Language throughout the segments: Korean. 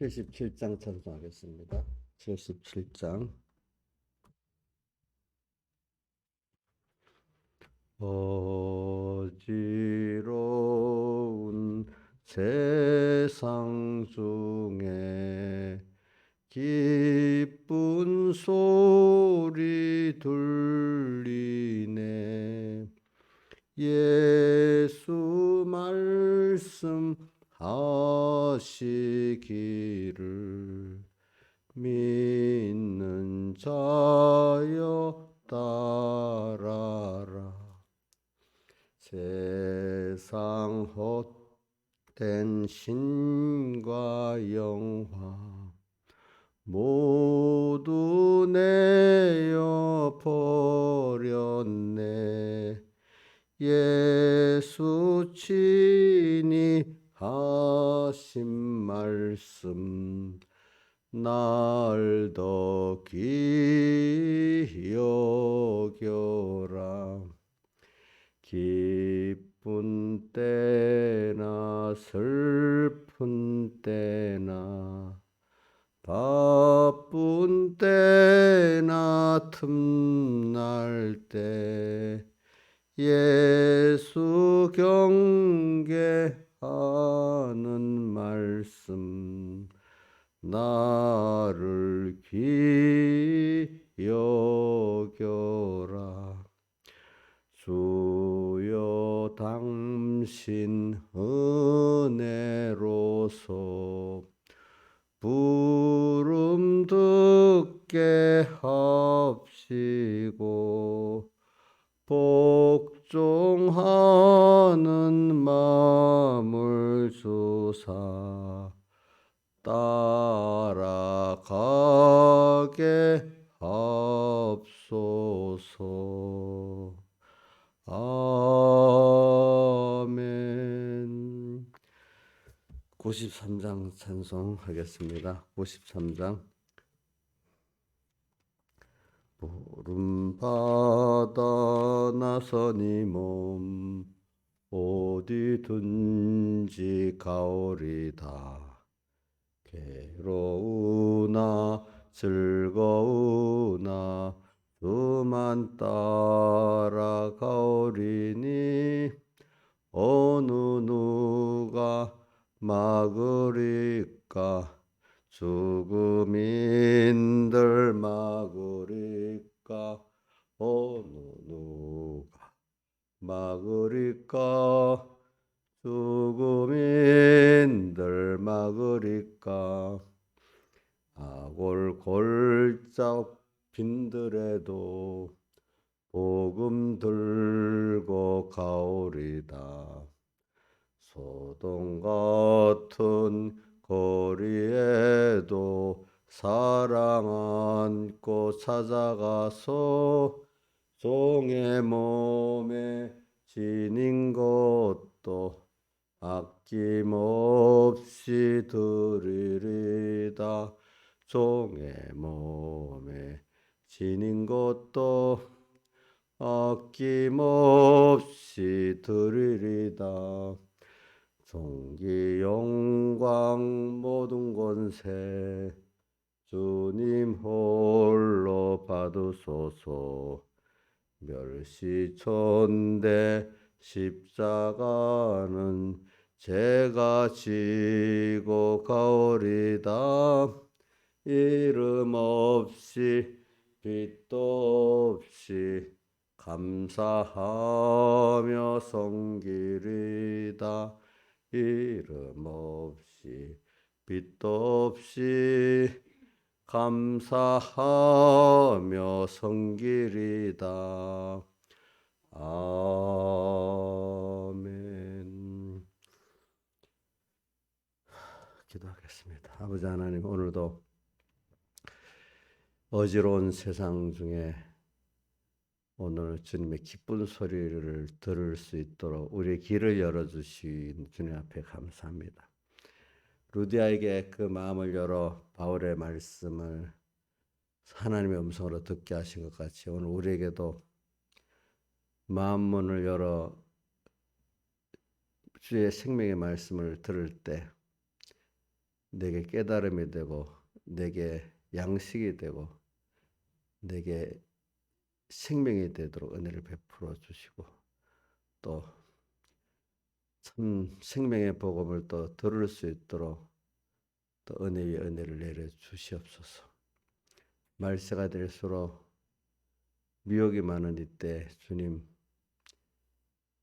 77장 찬송하겠습니다. 77장. 어지러운 세상 중에 기쁜 소리 들리네. 예수 말씀하시기를 믿는 자여 따라라. 세상 헛된 신과 영화 모두 내어 버렸네. 예수 친히 하신 말씀 날 더 귀히 여겨라. 기쁜 때나 슬픈 때나 바쁜 때나 틈날 때 예수 경계하는 말씀 나를 귀히 여겨라. 주여 당신 은혜로서 부름 듣게 합시고 복종하는 마음을 주사 따라가게 합소서. 아멘. 93장 찬송하겠습니다. 93장. 부름 받아 나서니 몸 어디든지 가오리다. 괴로우나 즐거우나 주만 따라가오리니 어느 누가 막으리까. 죽음인들 막으리까. 어느 누가 막으리까. 죽음인들 막으리까. 아골 골짝 빈들에도 복음 들고 가오리다. 소돔 같은 거리에도 사랑 안고 찾아가서 종의 몸에 지닌 것도 아낌없이 드리리다. 종의 몸에 지닌 것도 아낌없이 드리리다. 존귀 영광 모든 권세 주님 홀로 받으소서. 멸시천대 십자가는 제가 지고 가오리다. 이름 없이 빛도 없이 감사하며 섬기리다. 이름 없이 빛도 없이 감사하며 섬기리다. 아멘. 기도하겠습니다. 아버지 하나님, 오늘도 어지러운 세상 중에 오늘 주님의 기쁜 소리를 들을 수 있도록 우리의 길을 열어주신 주님 앞에 감사합니다. 루디아에게 그 마음을 열어 바울의 말씀을 하나님의 음성으로 듣게 하신 것 같이 오늘 우리에게도 마음 문을 열어 주의 생명의 말씀을 들을 때 내게 깨달음이 되고 내게 양식이 되고 내게 생명이 되도록 은혜를 베풀어 주시고 또 참 생명의 복음을 또 들을 수 있도록 또 은혜 위에 은혜를 내려 주시옵소서. 말세가 될수록 미혹이 많은 이때 주님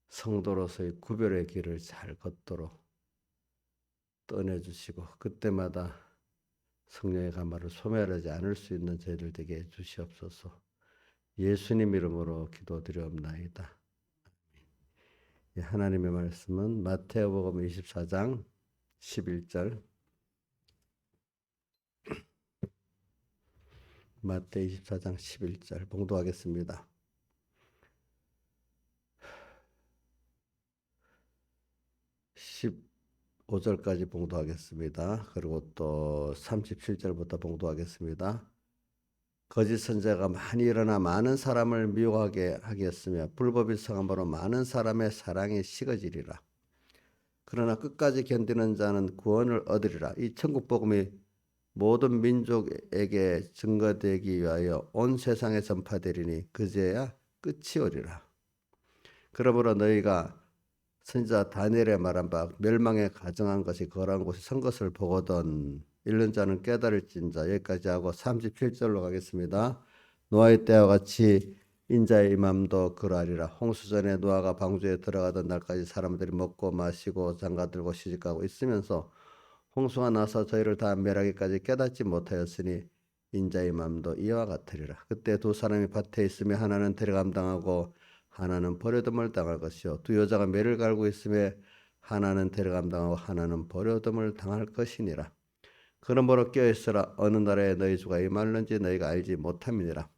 성도로서의 구별의 길을 잘 걷도록 또 은혜 주시고 그때마다 성령의 가마를 소멸하지 않을 수 있는 저희들 되게 해 주시옵소서. 예수님 이름으로 기도드리옵나이다. 하나님의 말씀은 마태복음 24장 11절 마태 24장 11절 봉독하겠습니다. 15절까지 봉독하겠습니다. 그리고 또 37절부터 봉독하겠습니다. 거짓 선지자가 많이 일어나 많은 사람을 미혹하게 하겠으며 불법이 성함으로 많은 사람의 사랑이 식어지리라. 그러나 끝까지 견디는 자는 구원을 얻으리라. 이 천국 복음이 모든 민족에게 증거되기 위하여 온 세상에 전파되리니 그제야 끝이 오리라. 그러므로 너희가 선지자 다니엘의 말한 바 멸망에 가정한 것이 거룩한 곳이 선 것을 보거든 읽는 자는 깨달을진자. 여기까지 하고 37절로 가겠습니다. 노아의 때와 같이 인자의 임함도 그러하리라. 홍수전에 노아가 방주에 들어가던 날까지 사람들이 먹고 마시고 장가들고 시집가고 있으면서 홍수가 나서 저희를 다 멸하기까지 깨닫지 못하였으니 인자의 맘도 이와 같으리라. 그때 두 사람이 밭에 있으며 하나는 데려감 당하고 하나는 버려둠을 당할 것이요 두 여자가 매를 갈고 있으며 하나는 데려감 당하고 하나는 버려둠을 당할 것이니라. 그러므로 깨어있으라. 어느 나라에 너희 주가 임하는지 너희가 알지 못함이니라.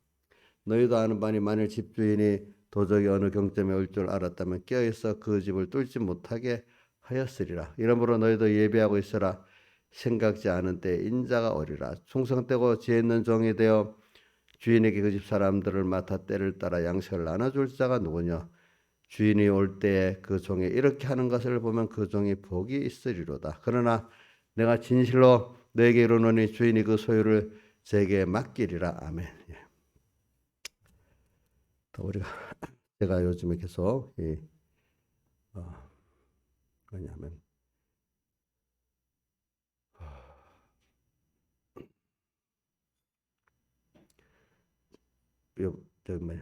너희도 아는 바니 만일 집주인이 도적이 어느 경점에 올 줄 알았다면 깨어있어 그 집을 뚫지 못하게 하였으리라. 이러므로 너희도 예비하고 있으라. 생각지 않은 때 인자가 오리라. 충성되고 지혜 있는 종이 되어 주인에게 그 집 사람들을 맡아 때를 따라 양식을 나눠줄 자가 누구냐. 주인이 올 때에 그 종이 이렇게 하는 것을 보면 그 종이 복이 있으리로다. 그러나 내가 진실로 너에게 이르노니 주인이 그 소유를 제게 맡기리라. 아멘. 또 우리가 제가 요즘에 계속 뭐냐면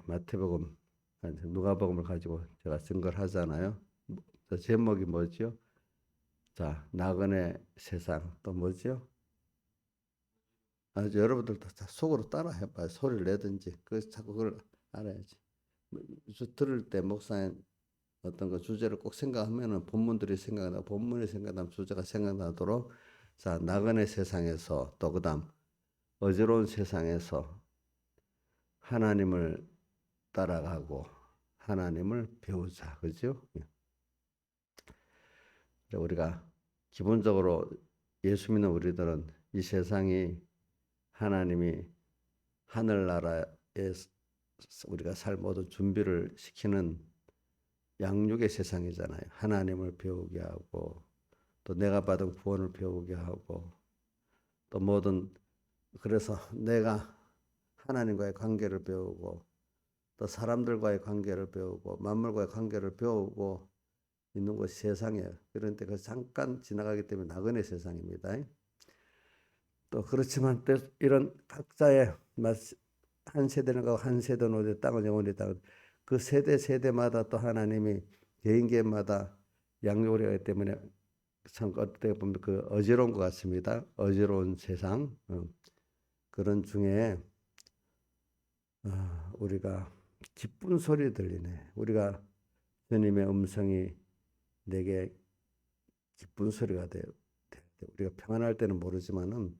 마태복음 누가복음을 가지고 제가 증거를 하잖아요. 제목이 뭐죠? 자, 나그네 세상 또 뭐죠? 여러분들도 다 속으로 따라 해봐요. 소리를 내든지 자꾸 그걸 알아야지. 들을 때 목사님 어떤 거 주제를 꼭 생각하면은 본문들이 생각나, 본문이 생각나면 주제가 생각나도록 자, 나그네 세상에서 또 그다음 어지러운 세상에서 하나님을 따라가고 하나님을 배우자, 그죠? 우리가 기본적으로 예수 믿는 우리들은 이 세상이 하나님이 하늘나라에 우리가 살 모든 준비를 시키는 양육의 세상이잖아요. 하나님을 배우게 하고 또 내가 받은 구원을 배우게 하고 또 모든 그래서 내가 하나님과의 관계를 배우고 또 사람들과의 관계를 배우고 만물과의 관계를 배우고 있는 곳이 세상이에요. 그런데 그 잠깐 지나가기 때문에 나그네 세상입니다. 또 그렇지만 또 이런 각자의 한 세대는 가고 한 세대는 어디 땅은 영원히 땅. 그 세대마다 또 하나님이 개인마다 양육을 하기 때문에 참 어떻게 보면 그 어지러운 것 같습니다. 어지러운 세상 그런 중에 우리가 기쁜 소리 들리네. 우리가 주님의 음성이 내게 기쁜 소리가 돼요. 우리가 평안할 때는 모르지만은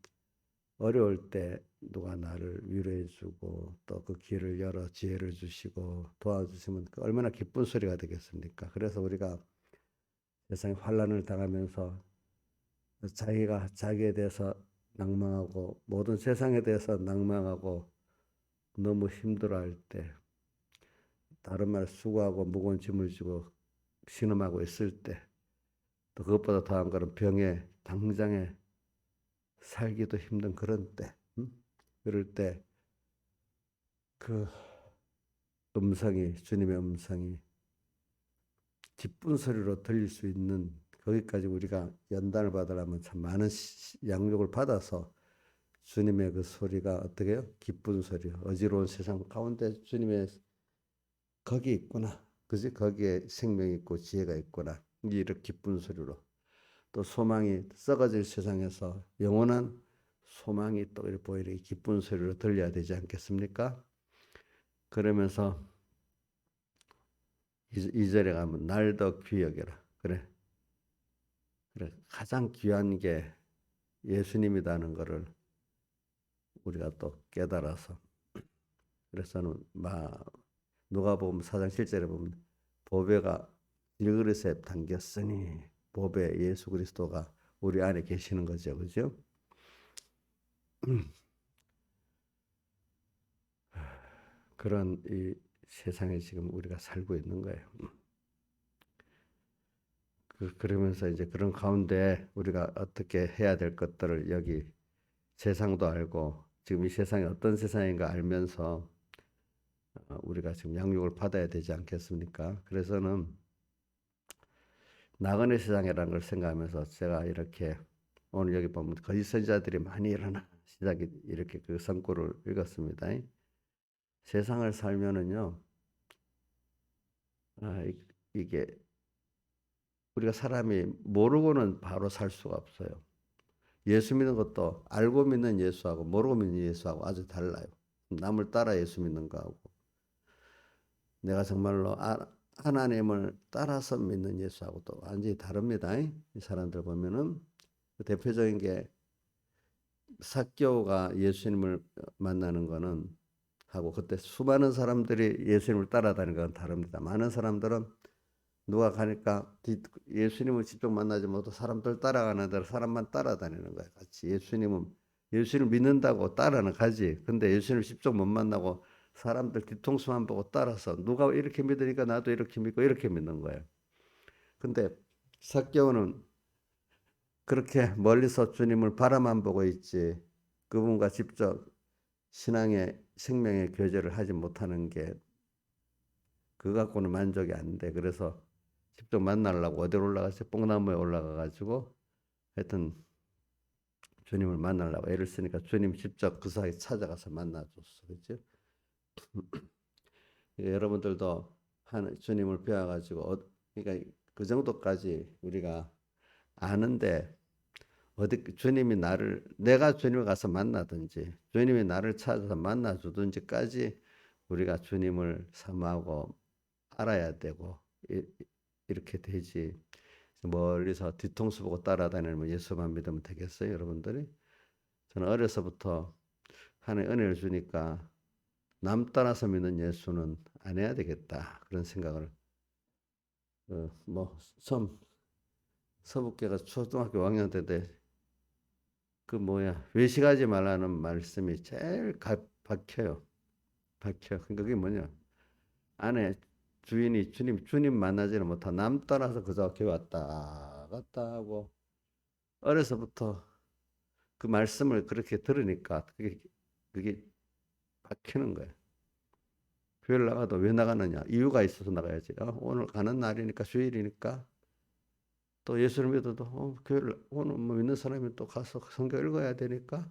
어려울 때 누가 나를 위로해주고 또 그 길을 열어 지혜를 주시고 도와주시면 얼마나 기쁜 소리가 되겠습니까? 그래서 우리가 세상에 환난을 당하면서 자기가 자기에 대해서 낭망하고 모든 세상에 대해서 낭망하고 너무 힘들어할 때 다른 말 수고하고 무거운 짐을 지고 신음하고 있을 때 또 그것보다 더한 거는 병에 당장에 살기도 힘든 그런 때, 그럴 때 그 음성이, 주님의 음성이 기쁜 소리로 들릴 수 있는, 거기까지 우리가 연단을 받으려면 참 많은 양육을 받아서 주님의 그 소리가 어떻게 해요? 기쁜 소리, 어지러운 세상 가운데 주님의 거기 있구나, 그지? 거기에 생명이 있고 지혜가 있구나, 이렇게 기쁜 소리로, 또 소망이 썩어질 세상에서 영원한 소망이 또 이렇게 보이는 기쁜 소리로 들려야 되지 않겠습니까? 그러면서 2절에 가면 날 더 귀히 여겨라. 그래. 가장 귀한 게 예수님이라는 것을 우리가 또 깨달아서, 그래서는 누가복음 4장 7절에 보면 보배가 질그릇에 담겼으니, 보배 예수 그리스도가 우리 안에 계시는 거죠. 그죠? 그런 이 세상에 지금 우리가 살고 있는 거예요. 그러면서 이제 그런 가운데 우리가 어떻게 해야 될 것들을 여기 세상도 알고 지금 이 세상이 어떤 세상인가 알면서 우리가 지금 양육을 받아야 되지 않겠습니까? 그래서는 나그네 세상이라는 걸 생각하면서 제가 이렇게 오늘 여기 보면 거짓 선지자들이 많이 일어나 시작이 이렇게 그 성구를 읽었습니다. 세상을 살면은요, 이게 우리가 사람이 모르고는 바로 살 수가 없어요. 예수 믿는 것도 알고 믿는 예수하고 모르고 믿는 예수하고 아주 달라요. 남을 따라 예수 믿는 거하고 내가 정말로 하나님을 따라서 믿는 예수하고 또 완전히 다릅니다. 이 사람들 보면은 대표적인 게 삭개오가 예수님을 만나는 거는 하고 그때 수많은 사람들이 예수님을 따라다니는 건 다릅니다. 많은 사람들은 누가 가니까 예수님을 직접 만나지 못하고 사람들 따라가는 대로 사람만 따라다니는 거예요. 같이 예수님을 믿는다고 따라는 가지. 근데 예수님을 직접 못 만나고 사람들 뒤통수만 보고 따라서 누가 이렇게 믿으니까 나도 이렇게 믿고 이렇게 믿는 거예요. 근데 삭개오는 그렇게 멀리서 주님을 바라만 보고 있지 그분과 직접 신앙의 생명의 교제를 하지 못하는 게 그거 갖고는 만족이 안 돼. 그래서 직접 만나려고 어디로 올라가서 뽕나무에 올라가 가지고 하여튼 주님을 만나려고 애를 쓰니까 주님 직접 그 사이에 찾아가서 만나줬어. 그렇죠? 여러분들도 주님을 배워가지고 그러니까 그 정도까지 우리가 아는데 내가 주님을 가서 만나든지 주님이 나를 찾아서 만나주든지까지 우리가 주님을 사모하고 알아야 되고 이렇게 되지. 멀리서 뒤통수 보고 따라다니면 예수만 믿으면 되겠어요, 여러분들이? 저는 어려서부터 하나님 은혜를 주니까 남 따라서 믿는 예수는 안 해야 되겠다 그런 생각을 서북교가 초등학교 5학년 때인데 외식하지 말라는 말씀이 제일 박혀요. 그러니까 그게 뭐냐? 안에 주님 만나지는 못하고 남 따라서 그저 교회 왔다 갔다 하고 어려서부터 그 말씀을 그렇게 들으니까 그게 박히는 거예요. 교회를 나가도 왜 나가느냐? 이유가 있어서 나가야지. 오늘 가는 날이니까 주일이니까 또 예수를 믿어도 교회를 오늘 뭐 믿는 사람이 또 가서 성경 읽어야 되니까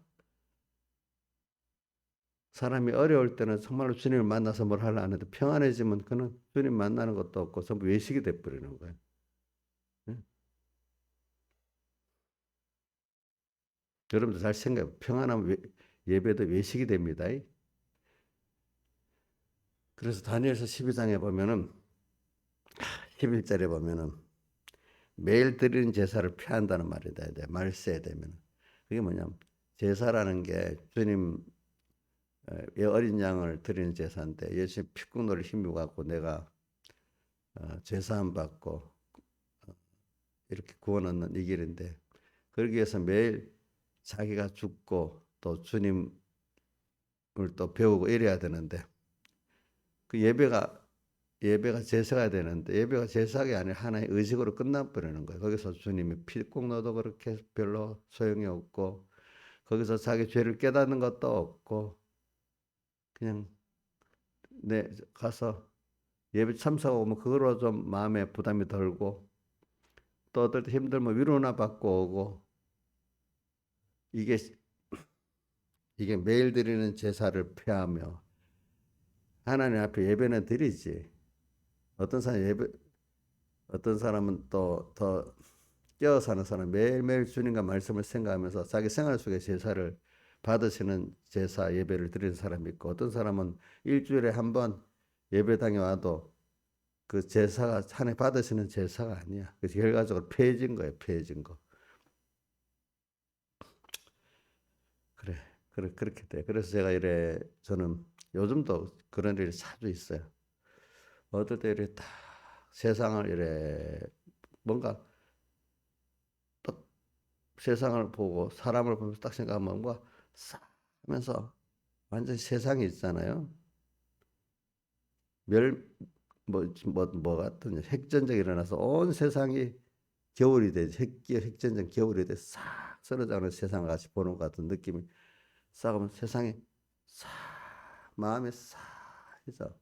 사람이 어려울 때는 정말로 주님을 만나서 뭘 하려 하는데 평안해지면 그는 주님 만나는 것도 없고 전부 외식이 돼버리는 거예요. 응? 여러분들 잘 생각해. 평안하면 예배도 외식이 됩니다. 그래서 다니엘서 12장에 보면은 11절에 보면은 매일 드리는 제사를 피한다는 말이 돼야 돼. 말세에 되면. 그게 뭐냐면 제사라는 게 주님 어린 양을 드리는 제사인데 예수님 피국노를 힘입어 갖고 내가 제사함 받고 이렇게 구원 얻는 이 길인데 그러기 위해서 매일 자기가 죽고 또 주님을 또 배우고 이래야 되는데 그 예배가 제사가 되는데 예배가 제사가 아니라 하나의 의식으로 끝나버리는 거예요. 거기서 주님이 피국노도 그렇게 별로 소용이 없고 거기서 자기 죄를 깨닫는 것도 없고 그냥 내 가서 예배 참석하고 뭐 그거로 좀 마음에 부담이 덜고 또 어떨 때 힘들면 위로나 받고 오고 이게 매일 드리는 제사를 폐하며 하나님 앞에 예배는 드리지. 어떤 사람은 또 더 깨어 사는 사람 매일매일 주님과 말씀을 생각하면서 자기 생활 속에 제사를 받으시는 제사 예배를 드리는 사람이 있고 어떤 사람은 일주일에 한 번 예배당에 와도 그 제사가 한 해 받으시는 제사가 아니야. 그래서 결과적으로 폐해진 거예요. 폐해진 거. 그렇게 돼. 그래서 제가 저는 요즘도 그런 일이 자주 있어요. 어떨 때 이래 딱 세상을 이래 뭔가 딱 세상을 보고 사람을 보면서 딱 생각하면 뭔가 싹 하면서 완전 세상이 있잖아요. 뭐 같은 핵전쟁이 일어나서 온 세상이 겨울이 돼. 핵전쟁 겨울이 돼. 싹 썰어가는 세상을 같이 보는 것 같은 느낌이 싹 오면 세상이 싹 마음에 싹 해서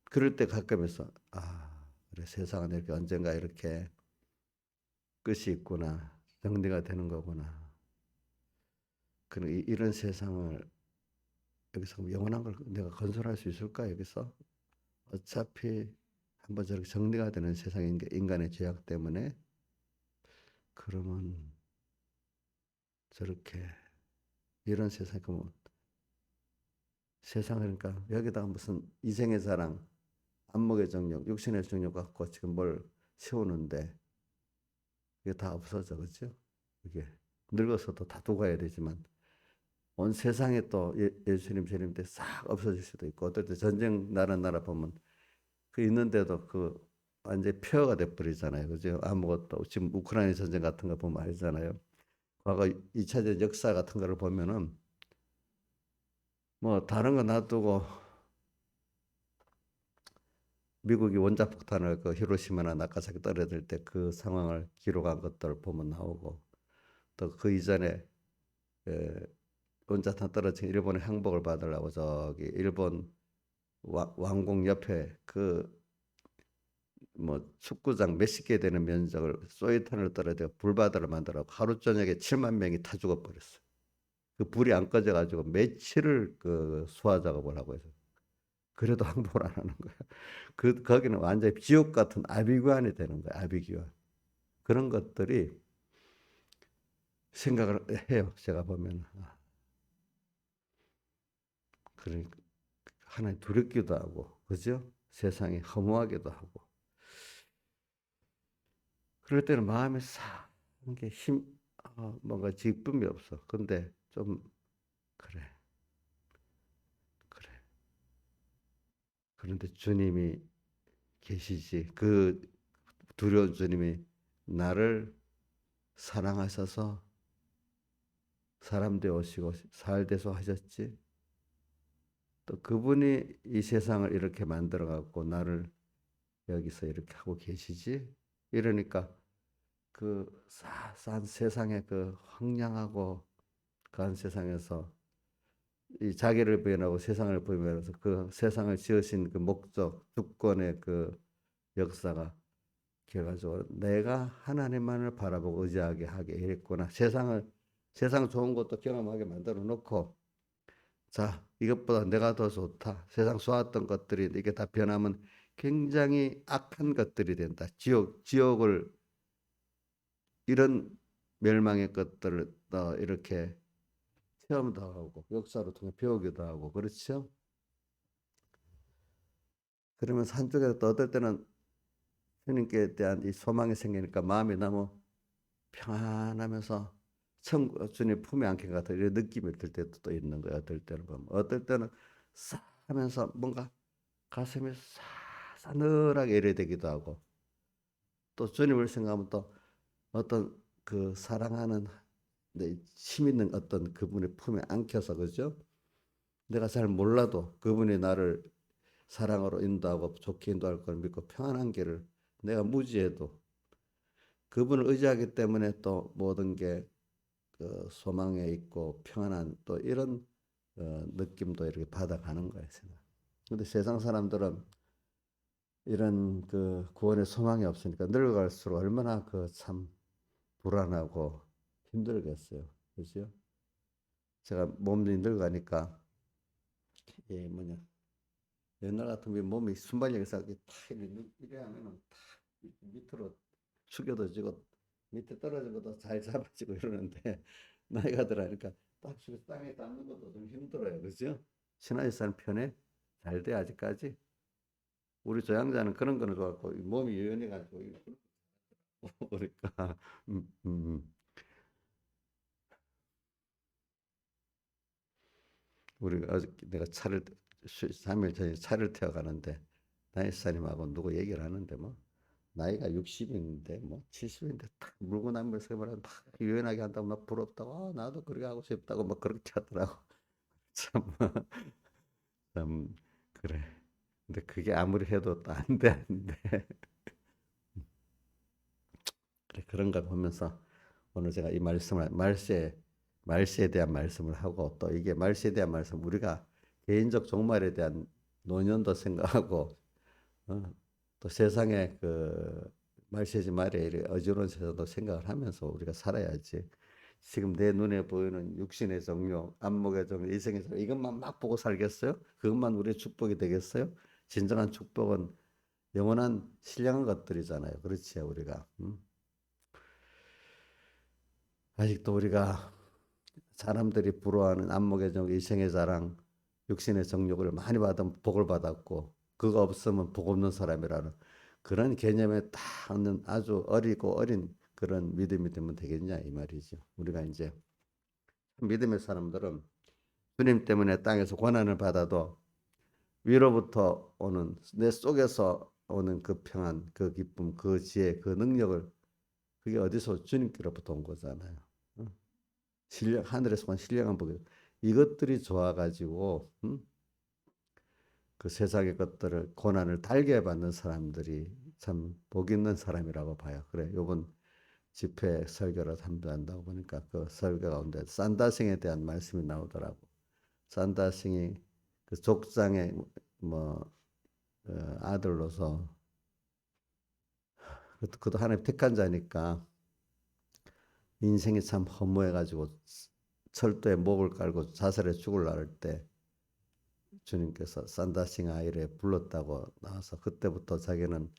그럴 때 가끔해서 그래 세상은 이렇게 언젠가 이렇게 끝이 있구나. 정리가 되는 거구나. 그런 이런 세상을 여기서 영원한 걸 내가 건설할 수 있을까 여기서? 어차피 한번 저렇게 정리가 되는 세상인 게 인간의 죄악 때문에 그러면 저렇게 이런 세상 그러면 세상 그러니까 여기다가 무슨 이생의 자랑, 안목의 정욕, 육신의 정욕 갖고 지금 뭘 세우는데 이게 다 없어져 그죠? 이게 늙어서도 다 두고 가야 되지만 온 세상에 또 예수님 재림 때 싹 없어질 수도 있고 어떨 때 전쟁 나라 보면 그 있는데도 그 완전히 폐허가 돼버리잖아요. 그죠? 아무것도 지금 우크라이나 전쟁 같은 거 보면 알잖아요. 과거 2차전 역사 같은 거를 보면은 뭐 다른 거 놔두고 미국이 원자폭탄을 그 히로시마나 나가사키 떨어질 때 그 상황을 기록한 것들을 보면 나오고 또 그 이전에 원자탄 떨어진 일본의 항복을 받으려고 저기 일본 왕궁 옆에 그 뭐 축구장 몇십 개 되는 면적을 소위탄을 떨어져 불바다를 만들어 하루 저녁에 7만 명이 타 죽어버렸어요. 그 불이 안 꺼져가지고 며칠을 그 수화 작업을 하고 해서 그래도 항복을 안 하는 거야. 거기는 완전히 지옥 같은 아비규환이 되는 거야. 아비규환. 그런 것들이 생각을 해요. 제가 보면. 그러니까 하나님 두렵기도 하고, 그죠? 세상이 허무하기도 하고. 그럴 때는 마음에 싹, 이게 뭔가 기쁨이 없어. 근데 좀, 그래, 그래. 그런데 주님이 계시지. 그 두려운 주님이 나를 사랑하셔서 사람 되어 오시고 살되서 하셨지. 또 그분이 이 세상을 이렇게 만들어 갖고 나를 여기서 이렇게 하고 계시지. 이러니까 그 싼 세상의 그 황량하고 그한 세상에서 이 자기를 부인하고 세상을 부인하면서 그 세상을 지으신 그 목적, 주권의 그 역사가 결과적으로 내가 하나님만을 바라보고 의지하게 하게 했구나. 세상 좋은 것도 경험하게 만들어 놓고 자, 이것보다 내가 더 좋다. 세상 좋았던 것들이 이게 다 변하면 굉장히 악한 것들이 된다. 지옥을 이런 멸망의 것들을 더 이렇게 체험도 하고 역사로 통해 배우기도 하고 그렇죠? 그러면서 한쪽에서 또 어떨 때는 주님께 대한 이 소망이 생기니까 마음이 너무 평안하면서 주님 품에 안긴 것 같은 이런 느낌이 들 때도 또 있는 거예요. 어떨 때는 보면 어떨 때는 싹 하면서 뭔가 가슴이 싹 싸늘하게 이래 되기도 하고 또 주님을 생각하면 또 어떤 그 사랑하는 힘 있는 어떤 그분의 품에 안겨서 그죠? 내가 잘 몰라도 그분이 나를 사랑으로 인도하고 좋게 인도할 걸 믿고 평안한 길을 내가 무지해도 그분을 의지하기 때문에 또 모든 게 그 소망에 있고 평안한 또 이런 느낌도 이렇게 받아가는 거예요. 근데 세상 사람들은 이런 그 구원의 소망이 없으니까 늙어갈수록 얼마나 그 참 불안하고 힘들겠어요. 그죠? 제가 몸이 늙으니까 예 뭐냐 옛날 같으면 몸이 순발력에서 이렇게 탁 이래 하면은 탁 밑으로 숙여져지고 밑에 떨어진 것도 잘 잡아지고 이러는데 나이가 들어가니까 딱 땅에 닿는 것도 좀 힘들어요. 그죠? 신화에 사는 편에 잘 돼 아직까지. 우리 조양자는 그런 거는 좋았고 몸이 유연해가지고 그러니까 음, 음. 우리가 아직 내가 3일 전에 차를 태워 가는데 나이사님하고 누구 얘기를 하는데 뭐 나이가 60인데 뭐 70인데 딱 물고 나면서 말하면 막 유연하게 한다고 막 부럽다고 나도 그렇게 하고 싶다고 막 그렇게 하더라고. 참, 참 그래. 근데 그게 아무리 해도 또 안 돼, 안 돼. 그래, 그런 걸 보면서 오늘 제가 이 말씀을 말세에 대한 말씀을 하고 또 이게 말세에 대한 말씀 우리가 개인적 종말에 대한 노년도 생각하고 또 세상에 그 말세지 말에 이래 어지러운 세상도 생각을 하면서 우리가 살아야지. 지금 내 눈에 보이는 육신의 정욕, 안목의 정욕, 이성의 정욕 이것만 막 보고 살겠어요? 그것만 우리의 축복이 되겠어요? 진정한 축복은 영원한 신령한 것들이잖아요. 그렇지 우리가. 아직도 우리가 사람들이 부러워하는 안목의 정욕, 이성의 자랑, 육신의 정욕을 많이 받으면 복을 받았고 그거 없으면 복 없는 사람이라는 그런 개념에 딱 있는 아주 어리고 어린 그런 믿음이 되면 되겠냐 이 말이죠. 우리가 이제 믿음의 사람들은 주님 때문에 땅에서 고난을 받아도 위로부터 오는 내 속에서 오는 그 평안, 그 기쁨, 그 지혜, 그 능력을 그게 어디서 주님께로부터 온 거잖아요. 신령 하늘에서 온 신령한 복 이것들이 좋아가지고 그 세상의 것들을 고난을 달게 받는 사람들이 참 복 있는 사람이라고 봐요. 그래 요번 집회 설교를 한다고 보니까 그 설교 가운데 산다싱에 대한 말씀이 나오더라고. 산다싱이 그 족장의 뭐 아들로서 그도 하나님 택한 자니까 인생이 참 허무해가지고 철도에 목을 깔고 자살해 죽을 나를 때 주님께서 산다싱 아이를 불렀다고 나와서 그때부터 자기는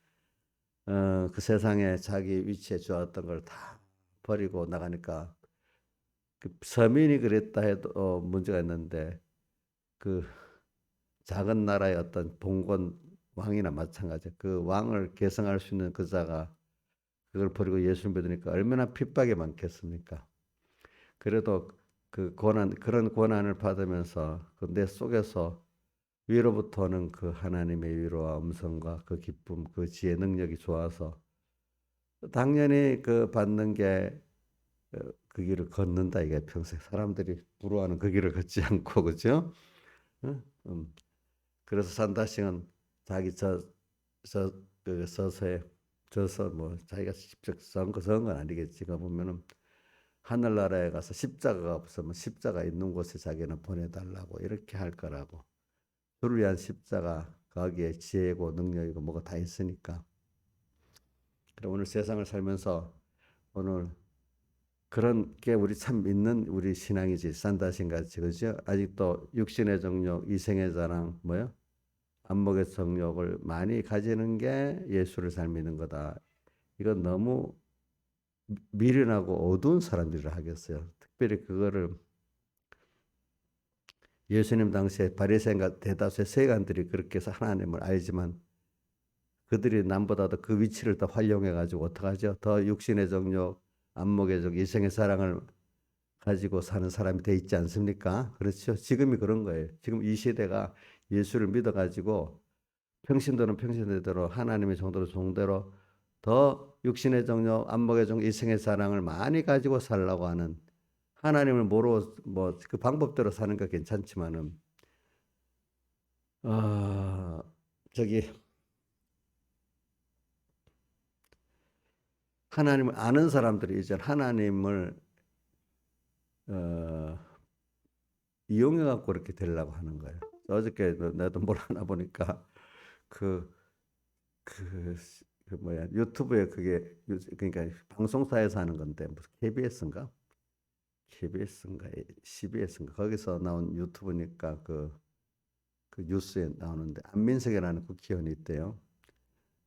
그 세상에 자기 위치에 좋았던 걸 다 버리고 나가니까 그 서민이 그랬다 해도 문제가 있는데 그 작은 나라의 어떤 봉건 왕이나 마찬가지. 그 왕을 계승할 수 있는 그 자가 그걸 버리고 예수 믿으니까 얼마나 핍박이 많겠습니까? 그래도 그 고난 그런 고난을 받으면서 그 내 속에서 위로부터는 그 하나님의 위로와 음성과 그 기쁨, 그 지혜 능력이 좋아서 당연히 그 받는 게 그 길을 걷는다 이게 평생 사람들이 부러워하는 그 길을 걷지 않고 그죠? 응? 그래서 산다싱은 자기 그 서서에 저서 뭐 자기가 직접 쓴 건 아니겠지. 그 보면은 하늘나라에 가서 십자가가 없으면 십자가 있는 곳에 자기는 보내달라고 이렇게 할 거라고. 그를 위한 십자가 거기에 지혜고 능력이고 뭐가 다 있으니까. 그래 오늘 세상을 살면서 오늘 그런 게 우리 참 믿는 우리 신앙이지 산다신 같이 그죠? 아직도 육신의 정욕, 이생의 자랑 뭐요? 안목의 정욕을 많이 가지는 게 예수를 잘 믿는 거다. 이건 너무 미련하고 어두운 사람들이라 하겠어요. 특별히 그거를 예수님 당시에 바리새인과 대다수의 세간들이 그렇게 해서 하나님을 알지만 그들이 남보다도 그 위치를 더 활용해 가지고 어떡하죠? 더 육신의 정욕, 안목의 정욕, 이생의 사랑을 가지고 사는 사람이 돼 있지 않습니까? 그렇죠. 지금이 그런 거예요. 지금 이 시대가 예수를 믿어 가지고 평신도는 평신도대로 하나님의 정도로 종대로 더 육신의 정욕, 안목의 정욕, 이생의 사랑을 많이 가지고 살라고 하는 하나님을 모르고 뭐 그 방법대로 사는 거 괜찮지만은 아 저기 하나님을 아는 사람들이 이제 하나님을 어, 이용해 갖고 그렇게 되려고 하는 거예요. 어저께 나도 뭘 하나 보니까 그, 그, 그 뭐야 유튜브에 그게 그러니까 방송사에서 하는 건데 무슨 KBS인가 CBS인가 거기서 나온 유튜브니까 그 뉴스에 나오는데 안민석이라는 국회의원이 있대요.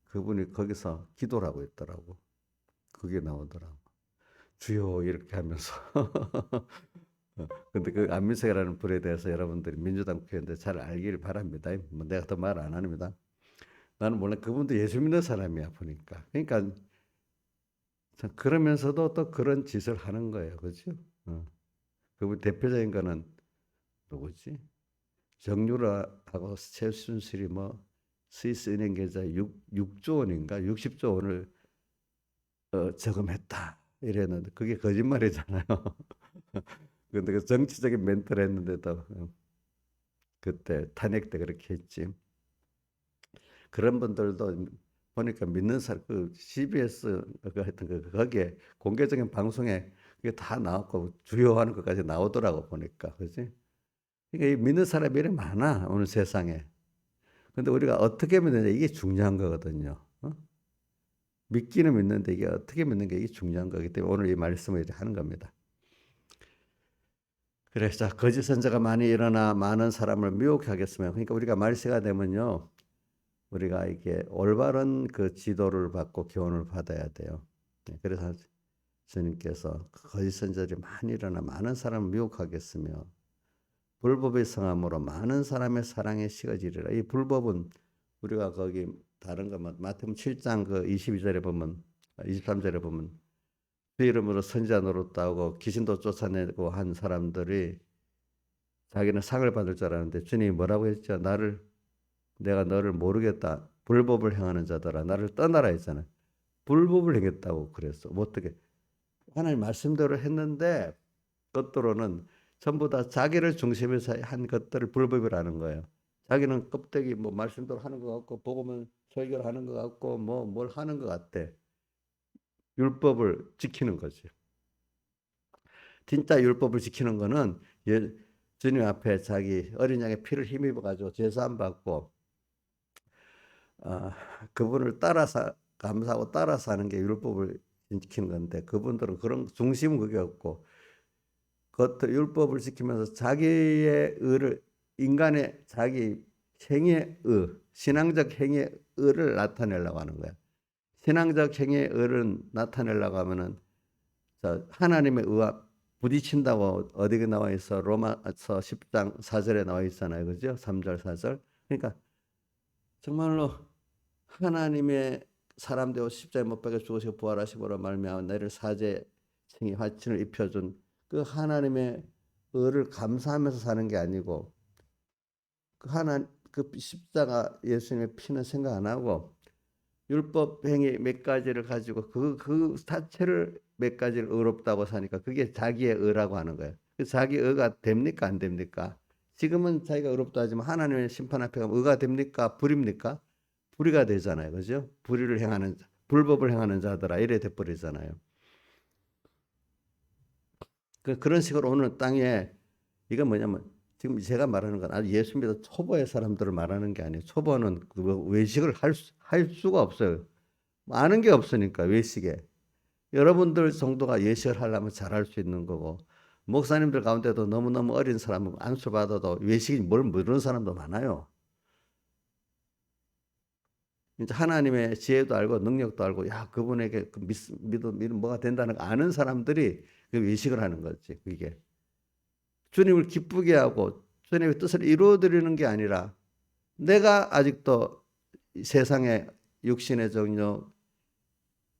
그분이 거기서 기도를 하고 있더라고. 그게 나오더라고. 주여 이렇게 하면서. 근데 그 안민석이라는 분에 대해서 여러분들이 민주당 국회의원들 잘 알기를 바랍니다. 뭐 내가 더 말 안 합니다. 나는 몰라 그분도 예수 믿는 사람이야 보니까. 그러니까 참 그러면서도 또 그런 짓을 하는 거예요, 그렇죠? 그분 대표적인 거는 누구지? 정유라하고 최순실이 뭐 스위스 은행 계좌 6조 원인가 60조 원을 저금했다 이랬는데 그게 거짓말이잖아요. 근데 그 정치적인 멘트를 했는데도 그때 탄핵 때 그렇게 했지. 그런 분들도 보니까 믿는 사람 그 CBS 그 하여튼 거기에 공개적인 방송에 그게 다 나왔고 주요하는 것까지 나오더라고 보니까 그지? 그러니까 이 믿는 사람이 이렇게 많아 오늘 세상에. 근데 우리가 어떻게 믿느냐 이게 중요한 거거든요. 믿기는 믿는데 이게 어떻게 믿는 게 이게 중요한 거기 때문에 오늘 이 말씀을 이제 하는 겁니다. 그래서 거짓 선자가 많이 일어나 많은 사람을 미혹해 하겠으면 그러니까 우리가 말세가 되면요. 우리가 이게 올바른 그 지도를 받고 교훈을 받아야 돼요. 그래서 주님께서 거짓 선자들이 많이 일어나 많은 사람을 미혹하겠으며 불법의 성함으로 많은 사람의 사랑에 식어지리라. 이 불법은 우리가 거기 다른 거 마태복음 7장 그 22절에 보면 23절에 보면 그 이름으로 선지자 노릇도 하고 귀신도 쫓아내고 한 사람들이 자기는 상을 받을 줄 알았는데 주님이 뭐라고 했죠? 내가 너를 모르겠다. 불법을 행하는 자들아 나를 떠나라 했잖아요. 불법을 행했다고 그랬어. 뭐 어떻게 하나님 말씀대로 했는데 겉으로는 전부 다 자기를 중심에서 한 것들을 불법이라는 거예요. 자기는 껍데기 뭐 말씀대로 하는 것 같고 복음은 설교를 하는 것 같고 뭐 뭘 하는 것 같대. 율법을 지키는 거지. 진짜 율법을 지키는 거는 주님 앞에 자기 어린 양의 피를 힘입어 가지고 제사함 받고 어, 그분을 따라서 감사하고 따라서 하는 게 율법을 지키는 건데 그분들은 그런 중심은 그게 없고 겉으로 율법을 지키면서 자기의 의를 인간의 자기 행위의 신앙적 행위의 의를 나타내려고 하는 거야. 신앙적 행위의 의를 나타내려고 하면은 하나님의 의와 부딪힌다고 어디에 나와 있어? 로마서 10장 4절에 나와 있잖아요. 그죠? 3절 4절. 그러니까 정말로 하나님의 사람 되어 십자가에 못 박혀 죽으시고 부활하시고로 말미암아 너를 사제 칭의 화친을 입혀준 그 하나님의 의를 감사하면서 사는 게 아니고 그 십자가 예수님의 피는 생각 안 하고 율법 행위 몇 가지를 가지고 그 자체를 몇 가지를 의롭다고 사니까 그게 자기의 의라고 하는 거예요. 그 자기 의가 됩니까 안 됩니까? 지금은 자기가 의롭다 하지만 하나님의 심판 앞에 가면 의가 됩니까? 불입니까? 불의가 되잖아요. 그죠? 불법을 행하는 자들아 이래 돼 버리잖아요. 그런 식으로 오늘 땅에 이건 뭐냐면 지금 제가 말하는 건 아주 예수 믿어 초보의 사람들을 말하는 게 아니에요. 초보는 외식을 할 수가 없어요. 아는 게 없으니까 외식에. 여러분들 정도가 예식을 하려면 잘할 수 있는 거고 목사님들 가운데도 너무너무 어린 사람은 안수 받아도 외식이 뭘 모르는 사람도 많아요. 이제 하나님의 지혜도 알고 능력도 알고 야 그분에게 믿음 뭐가 된다는 거 아는 사람들이 그 외식을 하는 거지. 그게 주님을 기쁘게 하고 주님의 뜻을 이루어드리는 게 아니라 내가 아직도 세상의 육신의 정욕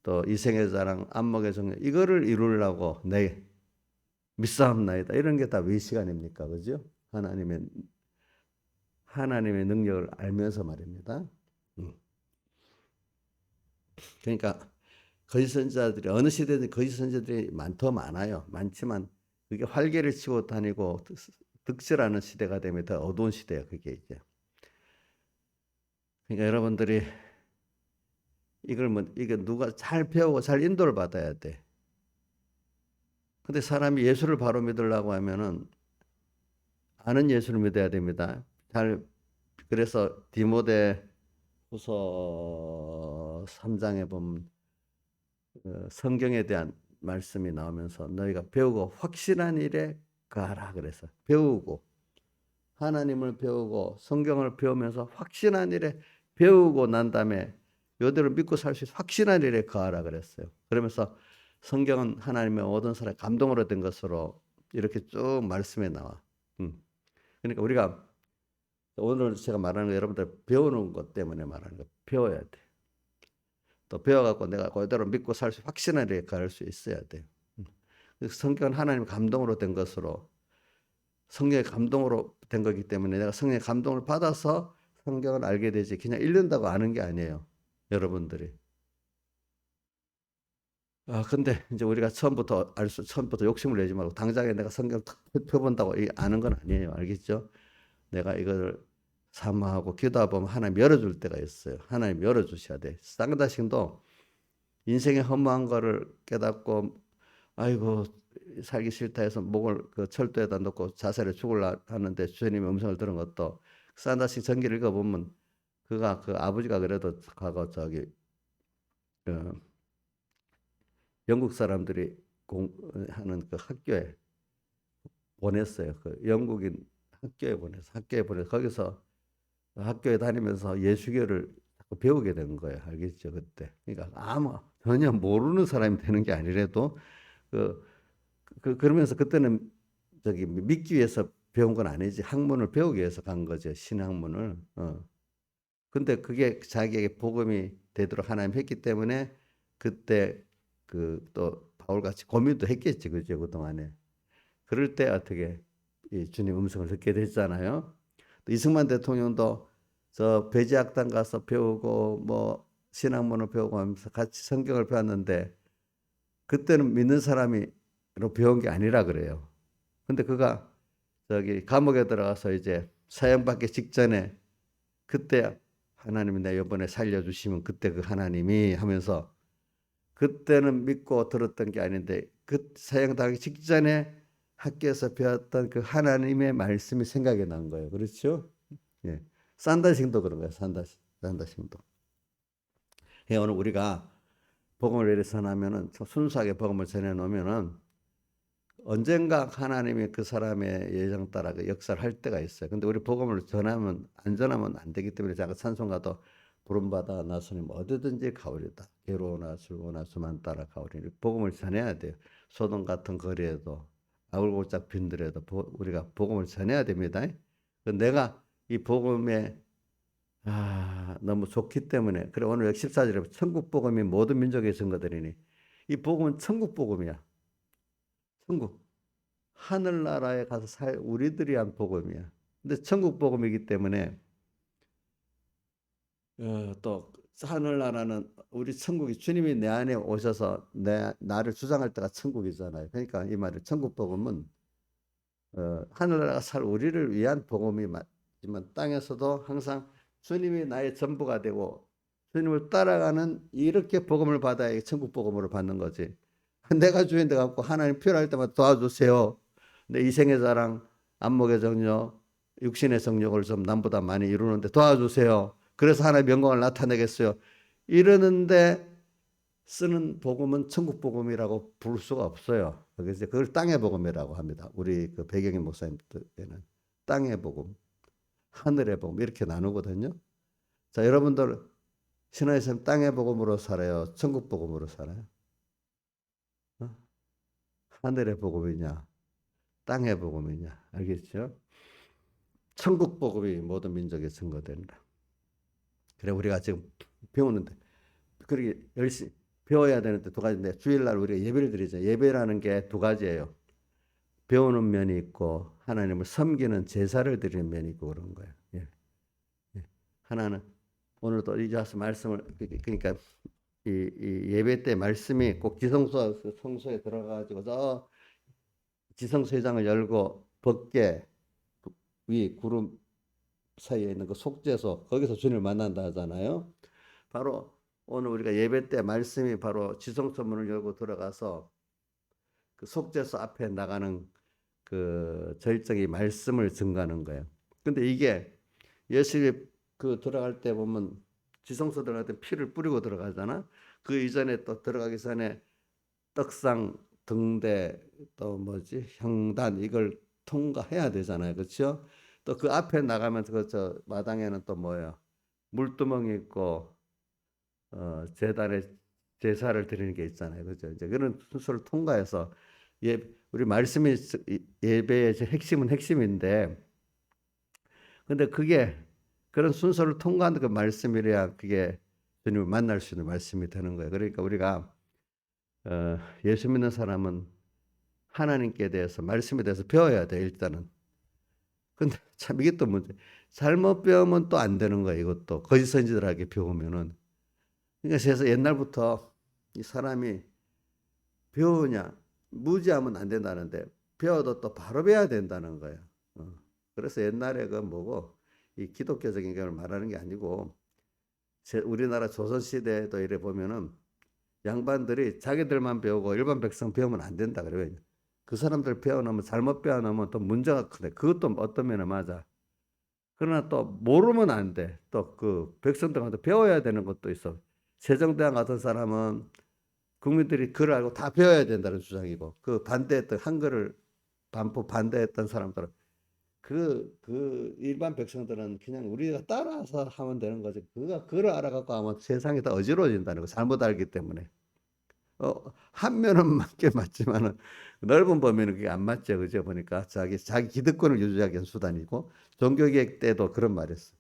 또 이생의 자랑 안목의 정욕 이거를 이루려고 내 믿사옵나이다 이런 게 다 외식 아닙니까? 그죠? 하나님의 능력을 알면서 말입니다. 그러니까 거짓 선지자들이 어느 시대든 거짓 선지자들이 더 많아요. 많지만 그게 활개를 치고 다니고 득실하는 시대가 되면 더 어두운 시대예요. 그게 이제. 그러니까 여러분들이 이걸 이게 누가 잘 배우고 잘 인도를 받아야 돼. 근데 사람이 예수를 바로 믿으려고 하면은 아는 예수를 믿어야 됩니다. 그래서 디모데 후서 3장에 보면 성경에 대한 말씀이 나오면서 너희가 배우고 확신한 일에 가라 그래서 배우고 하나님을 배우고 성경을 배우면서 확신한 일에 배우고 난 다음에 요대로 믿고 살 수 있어 확신한 일에 가라 그랬어요. 그러면서 성경은 하나님의 모든 사람의 감동으로 된 것으로 이렇게 쭉 말씀에 나와. 그러니까 우리가 오늘 제가 말하는 거 여러분들 배우는 것 때문에 말하는 거 배워야 돼. 또 배워갖고 내가 그대로 믿고 살 수 확신한 일에 갈 수 있어야 돼. 성경은 하나님 감동으로 된 것으로 성령의 감동으로 된 거기 때문에 내가 성령의 감동을 받아서 성경을 알게 되지 그냥 읽는다고 아는 게 아니에요. 여러분들이. 근데 이제 우리가 처음부터 욕심을 내지 말고 당장에 내가 성경을 탁 펴본다고 아는 건 아니에요. 알겠죠? 내가 이걸 사모하고 기도하다 보면 하나님 열어줄 때가 있어요. 하나님 열어주셔야 돼. 쌍다신도 인생의 허무한 거를 깨닫고 아이고 살기 싫다 해서 목을 그 철도에다 놓고 자살에 죽으려 하는데 주님의 음성을 들은 것도 쌍다신 전기를 읽어보면 그가 그 아버지가 그래도 가고 저기 영국 사람들이 하는 그 학교에 보냈어요. 그 영국인 학교에 보내서 거기서 학교에 다니면서 예수교를 배우게 된 거예요. 알겠죠? 그때. 그러니까 아무 전혀 모르는 사람이 되는 게 아니라도 그러면서 그때는 저기 믿기 위해서 배운 건 아니지. 학문을 배우기 위해서 간 거죠. 신학문을. 근데 그게 자기에게 복음이 되도록 하나님 했기 때문에 그때 그 또 바울같이 고민도 했겠지. 그죠? 그동안에. 그럴 때 어떻게 이 주님 음성을 듣게 됐잖아요. 또 이승만 대통령도 저 배지학당 가서 배우고 뭐 신학문을 배우고 하면서 같이 성경을 배웠는데 그때는 믿는 사람이 배운 게 아니라 그래요. 근데 그가 저기 감옥에 들어가서 이제 사형받기 직전에 그때 하나님이 내 이번에 살려주시면 그때 그 하나님이 하면서 그때는 믿고 들었던 게 아닌데 그 사형당하기 직전에 학교에서 배웠던 그 하나님의 말씀이 생각이 난 거예요. 그렇죠? 예. 산다싱도 그런 거예요. 산다싱도. 예, 오늘 우리가 복음을 이렇게 전하면은 순수하게 복음을 전해 놓으면은 언젠가 하나님이 그 사람의 예정 따라 그 역사를 할 때가 있어요. 근데 우리 복음을 전하면 안 전하면 안 되기 때문에 제가 찬송가도 부름받아 나서님 어디든지 가오리다. 괴로우나 즐거우나 수만 따라 가오리니 복음을 전해야 돼요. 소돔 같은 거리에도 아울골짝 빈들에도 우리가 복음을 전해야 됩니다. 내가 이 복음에 너무 좋기 때문에 그래 오늘 14절에 천국 복음이 모든 민족의 증거들이니 이 복음은 천국 복음이야. 천국 하늘나라에 가서 살 우리들이 한 복음이야. 근데 천국 복음이기 때문에 또 하늘나라는 우리 천국이 주님이 내 안에 오셔서 나를 주장할 때가 천국이잖아요. 그러니까 이 말을 천국 복음은 하늘나라가 살 우리를 위한 복음이 맞지만 땅에서도 항상 주님이 나의 전부가 되고 주님을 따라가는 이렇게 복음을 받아야 천국 복음으로 받는 거지. 내가 주인 돼 갖고 하나님 필요할 때마다 도와주세요. 내 이생의 자랑, 안목의 정력, 육신의 정력을 좀 남보다 많이 이루는데 도와주세요. 그래서 하나님의 영광을 나타내겠어요. 이러는데 쓰는 복음은 천국 복음이라고 부를 수가 없어요. 그래서 그걸 땅의 복음이라고 합니다. 우리 그 배경의 목사님들에는 땅의 복음, 하늘의 복음 이렇게 나누거든요. 자, 여러분들 신앙에서는 땅의 복음으로 살아요? 천국 복음으로 살아요? 하늘의 복음이냐? 땅의 복음이냐? 알겠죠? 천국 복음이 모든 민족에 증거된다. 그래 우리가 지금 배우는데 그렇게 열심히 배워야 되는데 두 가지인데 주일날 우리가 예배를 드리죠. 예배라는 게 두 가지예요. 배우는 면이 있고 하나님을 섬기는 제사를 드리는 면이 있고 그런 거예요. 예. 예. 하나는 오늘도 이제 와서 말씀을 그러니까 이 예배 때 말씀이 꼭 성소에 들어가가지고 저 지성소회장을 열고 벗게 위 구름 사이에 있는 그 속죄소 거기서 주님을 만난다 하잖아요. 바로 오늘 우리가 예배 때 말씀이 바로 지성소 문을 열고 들어가서 그 속죄소 앞에 나가는 그 절정이 말씀을 증거하는 거예요. 근데 이게 예수님이 그 들어갈 때 보면 지성소 들어갈 때 피를 뿌리고 들어가잖아. 그 이전에 또 들어가기 전에 떡상, 등대, 또 뭐지 형단 이걸 통과해야 되잖아요, 그렇죠? 또 그 앞에 나가면 그저 마당에는 또 뭐예요? 물두멍이 있고 제단에 제사를 드리는 게 있잖아요, 그렇죠? 이제 그런 순서를 통과해서 우리 말씀이 예배의 핵심은 핵심인데, 근데 그게 그런 순서를 통과한 그 말씀이래야 그게 주님을 만날 수 있는 말씀이 되는 거예요. 그러니까 우리가 예수 믿는 사람은 하나님께 대해서 말씀에 대해서 배워야 돼 일단은. 근데 참 이게 또 문제. 잘못 배우면 또 안 되는 거야. 이것도 거짓 선지자들에게 배우면은. 그러니까 그래서 옛날부터 이 사람이 배우냐 무지하면 안 된다는데 배워도 또 바로 배워야 된다는 거예요. 그래서 옛날에 그 뭐고 이 기독교적인 걸 말하는 게 아니고 우리나라 조선 시대에도 이래 보면은 양반들이 자기들만 배우고 일반 백성 배우면 안 된다 그래요. 그 사람들 배워놓으면 잘못 배워놓으면 또 문제가 크네. 그것도 어떤 면에 맞아. 그러나 또 모르면 안 돼. 또 그 백성들한테 배워야 되는 것도 있어. 세종대왕 같은 사람은 국민들이 글을 알고 다 배워야 된다는 주장이고, 그 반대했던 한글을 반대했던 사람들은 그 일반 백성들은 그냥 우리가 따라서 하면 되는 거지. 그가 글을 알아갖고 하면 세상이 다 어지러워진다는 거. 잘못 알기 때문에. 한 면은 맞게 맞지만은 넓은 범위는 그게 안 맞죠. 그죠? 보니까 자기 기득권을 유지하기 위한 수단이고, 종교개혁 때도 그런 말이었어.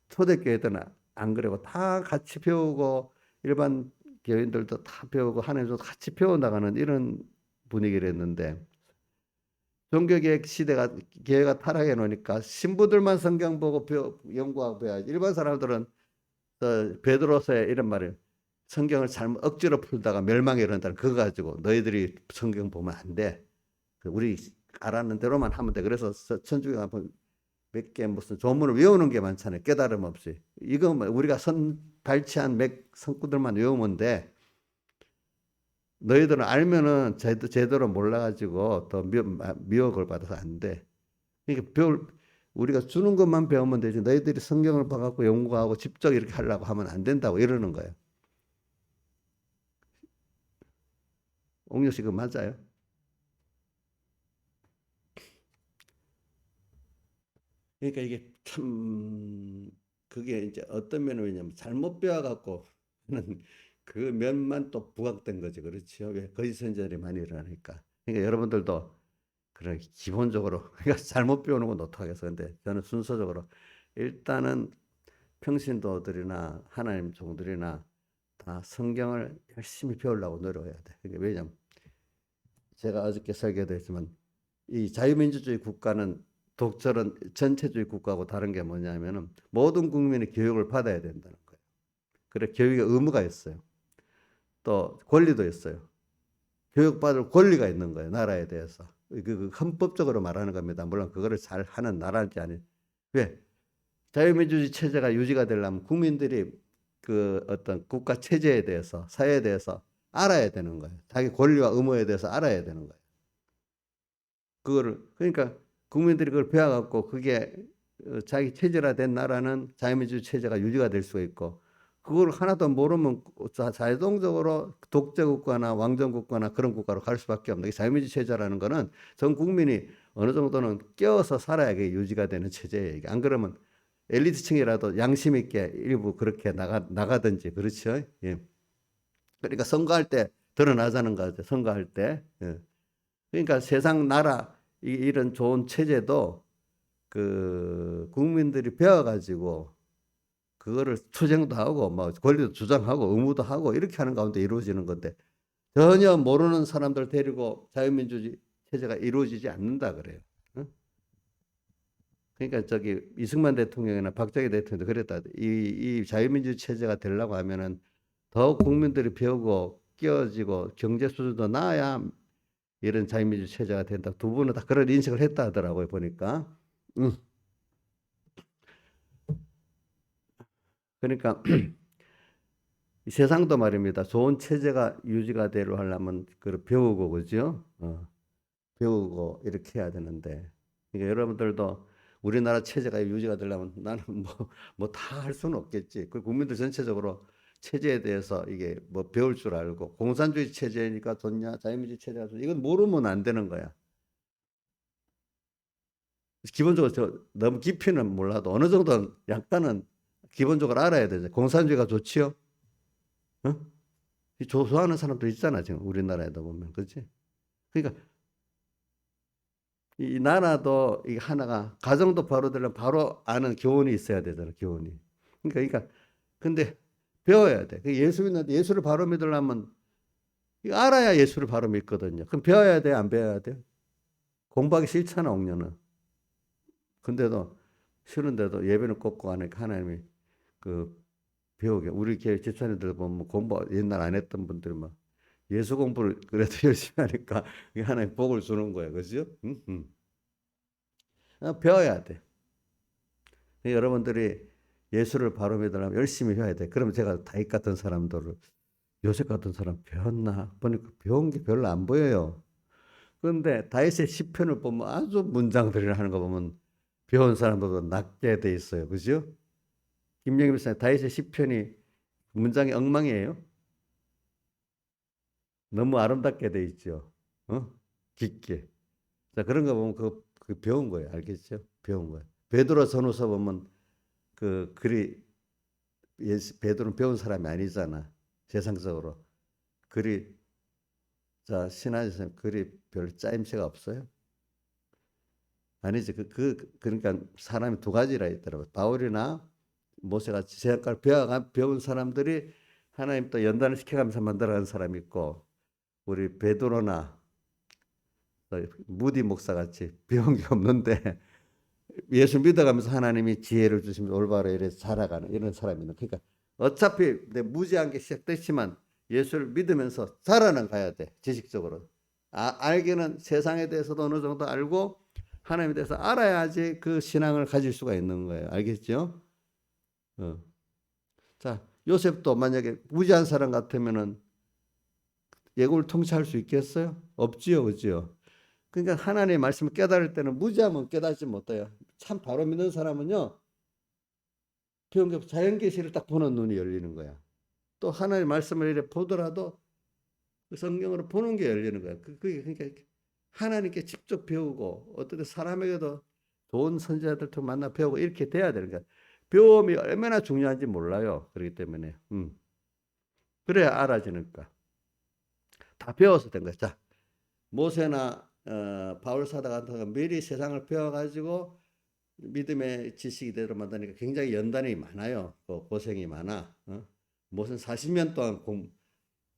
초대교회 때는 안 그래고 다 같이 배우고 일반 교인들도 다 배우고 하나님도 같이 배워나가는 이런 분위기를 했는데, 종교개혁 시대가 교회가 타락해 놓으니까 신부들만 성경 보고 연구하고 배워야지. 일반 사람들은 베드로서의 이런 말을 성경을 잘못 억지로 풀다가 멸망에 이른다는 그거 가지고 너희들이 성경 보면 안 돼. 우리 알았는 대로만 하면 돼. 그래서 천주교 가면 몇 개 무슨 조문을 외우는 게 많잖아요. 깨달음 없이. 이거 우리가 발치한 몇 성구들만 외우면 돼. 너희들은 알면은 제대로 몰라가지고 더 미혹을 받아서 안 돼. 그러니까 우리가 주는 것만 배우면 되지. 너희들이 성경을 봐갖고 연구하고 직접 이렇게 하려고 하면 안 된다고 이러는 거예요. 옥녀 씨, 그거 맞아요? 그러니까 이게 참 그게 이제 어떤 면은 왜냐면 잘못 배워갖고 그 면만 또 부각된 거지. 그렇죠? 왜 거짓 선지자들이 많이 일어나니까. 그러니까 여러분들도 그런 기본적으로 그러니까 잘못 배우는 건 못하겠어. 근데 저는 순서적으로 일단은 평신도들이나 하나님 종들이나 다 성경을 열심히 배우려고 노력해야 돼. 그러니까 왜냐면 제가 어저께 설교도 했지만 이 자유민주주의 국가는 독재는 전체주의 국가하고 다른 게 뭐냐면은 모든 국민이 교육을 받아야 된다는 거예요. 그래 교육의 의무가 있어요. 또 권리도 있어요. 교육받을 권리가 있는 거예요. 나라에 대해서. 그 헌법적으로 말하는 겁니다. 물론 그거를 잘 하는 나라인지 아닌. 왜? 자유민주주의 체제가 유지가 되려면 국민들이 그 어떤 국가 체제에 대해서 사회에 대해서 알아야 되는 거예요. 자기 권리와 의무에 대해서 알아야 되는 거예요. 그거를 그러니까 국민들이 그걸 배워갖고 그게 자기 체제화된 나라는 자유민주주의 체제가 유지가 될 수가 있고, 그걸 하나도 모르면 자동적으로 독재국가나 왕정국가나 그런 국가로 갈 수밖에 없는 게 자유민주주의 체제라는 거는 전 국민이 어느 정도는 깨어서 살아야 유지가 되는 체제예요. 안 그러면 엘리트층이라도 양심 있게 일부 그렇게 나가든지 그렇죠. 예. 그러니까 선거할 때 드러나자는 거죠. 선거할 때. 예. 그러니까 세상 나라 이런 좋은 체제도 그 국민들이 배워가지고 그거를 투쟁도 하고 뭐 권리도 주장하고 의무도 하고 이렇게 하는 가운데 이루어지는 건데, 전혀 모르는 사람들 데리고 자유민주주의 체제가 이루어지지 않는다 그래요. 응? 그러니까 저기 이승만 대통령이나 박정희 대통령도 그랬다. 이 자유민주주의 체제가 되려고 하면은 더 국민들이 배우고 끼워지고 경제 수준도 나아야 이런 자유민주 체제가 된다. 두 분은 다 그런 인식을 했다 하더라고요, 보니까. 그러니까 세상도 말입니다. 좋은 체제가 유지가 되려 하려면 그 배우고 그죠? 배우고 이렇게 해야 되는데 그러니까 여러분들도 우리나라 체제가 유지가 되려면 나는 뭐 다 할 수는 없겠지. 그 국민들 전체적으로 체제에 대해서 이게 뭐 배울 줄 알고 공산주의 체제니까 좋냐 자유민주주의 체제가 좋냐 이건 모르면 안 되는 거야. 기본적으로 너무 깊이는 몰라도 어느 정도 약간은 기본적으로 알아야 되죠. 공산주의가 좋지요? 어? 좋아하는 사람도 있잖아 지금 우리나라에도 보면 그렇지? 그러니까 이 나라도 이 하나가 가정도 바로 되려면 바로 아는 교훈이 있어야 되잖아 교훈이. 그러니까 근데 배워야 돼. 예수 믿는데 예수를 바로 믿으려면 이거 알아야 예수를 바로 믿거든요. 그럼 배워야 돼, 안 배워야 돼? 공부하기 싫잖아, 옥녀는. 근데도 싫은데도 예배는 꼭 하니까 하나님이 그 배우게 우리 교회 집사님들 보면 공부 옛날 안 했던 분들 막 예수 공부를 그래도 열심히 하니까 하나님 복을 주는 거예요, 그죠? 응? 응. 배워야 돼. 여러분들이 예수를 바로 믿으려면 열심히 해야 돼. 그러면 제가 다윗 같은 사람들을 요셉 같은 사람 배웠나 보니까 배운 게 별로 안 보여요. 그런데 다윗의 시편을 보면 아주 문장들을 하는 거 보면 배운 사람보다 낫게 돼 있어요. 그죠? 김영희 목사님 다윗의 시편이 문장이 엉망이에요. 너무 아름답게 돼 있죠. 깊게. 자, 그런 거 보면 그 배운 거예요. 알겠죠? 배운 거예요. 베드로 전후서 보면 그 글이 베드로는 배운 사람이 아니잖아. 세상적으로. 글이 자, 신하의 선생님 글이 별 짜임새가 없어요. 아니지. 그러니까 사람이 두 가지라 있더라고요. 바울이나 모세같이 제각각 배운 사람들이 하나님 또 연단을 시켜가면서 만들어가는 사람이 있고 우리 베드로나 무디 목사같이 배운 게 없는데 예수 믿어가면서 하나님이 지혜를 주시면서 올바로 이래서 자라가는 이런 사람이 있는 그러니까 어차피 무지한 게 시작됐지만 예수를 믿으면서 자라는 가야 돼. 지식적으로. 알기는 세상에 대해서도 어느 정도 알고 하나님에 대해서 알아야지 그 신앙을 가질 수가 있는 거예요. 알겠죠? 자, 요셉도 만약에 무지한 사람 같으면은 예고를 통치할 수 있겠어요? 없지요, 그지요? 그러니까 하나님의 말씀을 깨달을 때는 무지하면 깨닫지 못해요. 참 바로 믿는 사람은요, 배운 게 자연 계시를 딱 보는 눈이 열리는 거야. 또 하나님의 말씀을 이렇게 보더라도 그 성경으로 보는 게 열리는 거야. 그러니까 하나님께 직접 배우고 어떻게 사람에게도 좋은 선지자들 통 만나 배우고 이렇게 돼야 되는 거야. 배움이 얼마나 중요한지 몰라요. 그렇기 때문에 그래야 알아지니까 다 배워서 된 거야. 자, 모세나 바울 사도 같은 거 미리 세상을 배워가지고 믿음의 지식이 대로 만드니까 굉장히 연단이 많아요. 고생이 많아. 모세는 40년 동안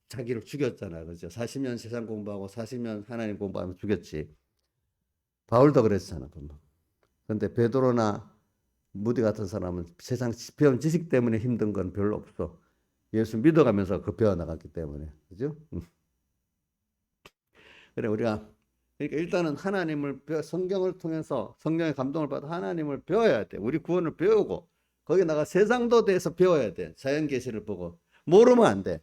자기를 죽였잖아. 그죠? 40년 세상 공부하고 40년 하나님 공부하면 죽였지. 바울도 그랬잖아. 그런데 베드로나 무디 같은 사람은 세상 배운 지식 때문에 힘든 건 별로 없어. 예수 믿어가면서 그 배워나갔기 때문에. 그죠? 그래, 우리가, 그러니까 일단은 하나님을 성경을 통해서 성경의 감동을 받아 하나님을 배워야 돼. 우리 구원을 배우고, 거기다가 세상도 대해서 배워야 돼. 자연계시를 보고. 모르면 안 돼.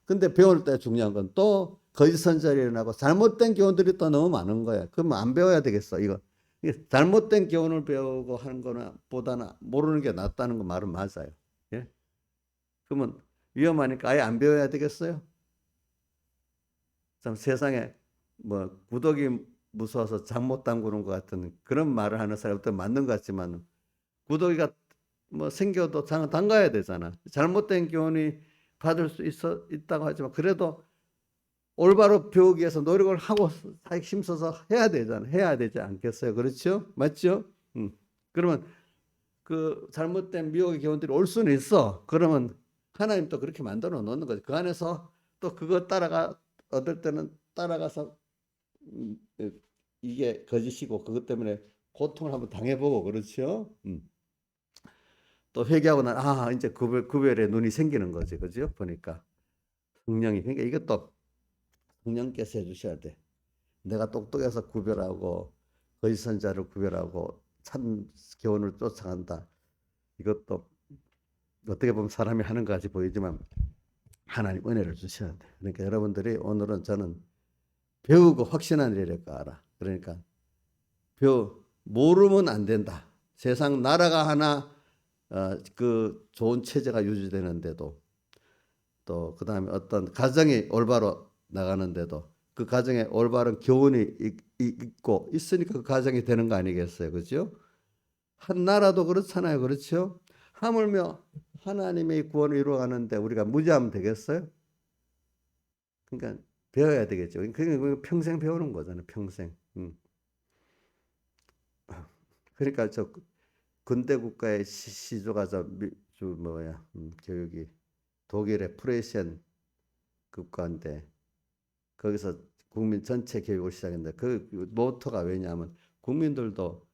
근데 배울 때 중요한 건 또 거짓 선지자들이 일어나고 잘못된 교훈들이 또 너무 많은 거야. 그러면 안 배워야 되겠어, 이거. 잘못된 교훈을 배우고 하는 거나 보다는 모르는 게 낫다는 거 말은 맞아요. 예? 그러면 위험하니까 아예 안 배워야 되겠어요? 참 세상에 뭐 구더기 무서워서 잠 못 담그는 것 같은 그런 말을 하는 사람도 맞는 것 같지만 구더기가 뭐 생겨도 장을 담가야 되잖아. 잘못된 교훈이 받을 수 있다고 하지만 그래도 올바로 배우기 위해서 노력을 하고 힘써서 해야 되잖아. 해야 되지 않겠어요? 그렇죠? 맞죠? 그러면 그 잘못된 미혹의 교훈들이 올 수는 있어. 그러면 하나님 또 그렇게 만들어 놓는 거지. 그 안에서 또 그거 어떨 때는 따라가서 이게 거짓이고 그것 때문에 고통을 한번 당해보고 그렇죠? 또 회개하고 난 이제 구별의 눈이 생기는 거지, 그죠? 보니까 성령이 그러니까 이것도 성령께서 해주셔야 돼. 내가 똑똑해서 구별하고 거짓 선자를 구별하고 참 교훈을 쫓아간다. 이것도 어떻게 보면 사람이 하는 것 같이 보이지만 하나님 은혜를 주셔야 돼. 그러니까 여러분들이 오늘은 저는 배우고 확신한 일일까 알아. 그러니까 모르면 안 된다. 세상 나라가 하나 그 좋은 체제가 유지되는데도 또 그다음에 어떤 가정이 올바로 나가는데도 그 가정에 올바른 교훈이 있고 있으니까 그 가정이 되는 거 아니겠어요, 그렇죠? 한 나라도 그렇잖아요, 그렇죠? 하물며 하나님의 구원을 이루어가는데 우리가 무지하면 되겠어요? 그러니까 배워야 되겠죠. 그러니까 평생 배우는 거잖아요, 평생. 그러니까 저 근대 국가의 시조가 교육이 독일의 프레시안 국가인데 거기서 국민 전체 교육을 시작했는데 그 모토가 왜냐하면 국민들도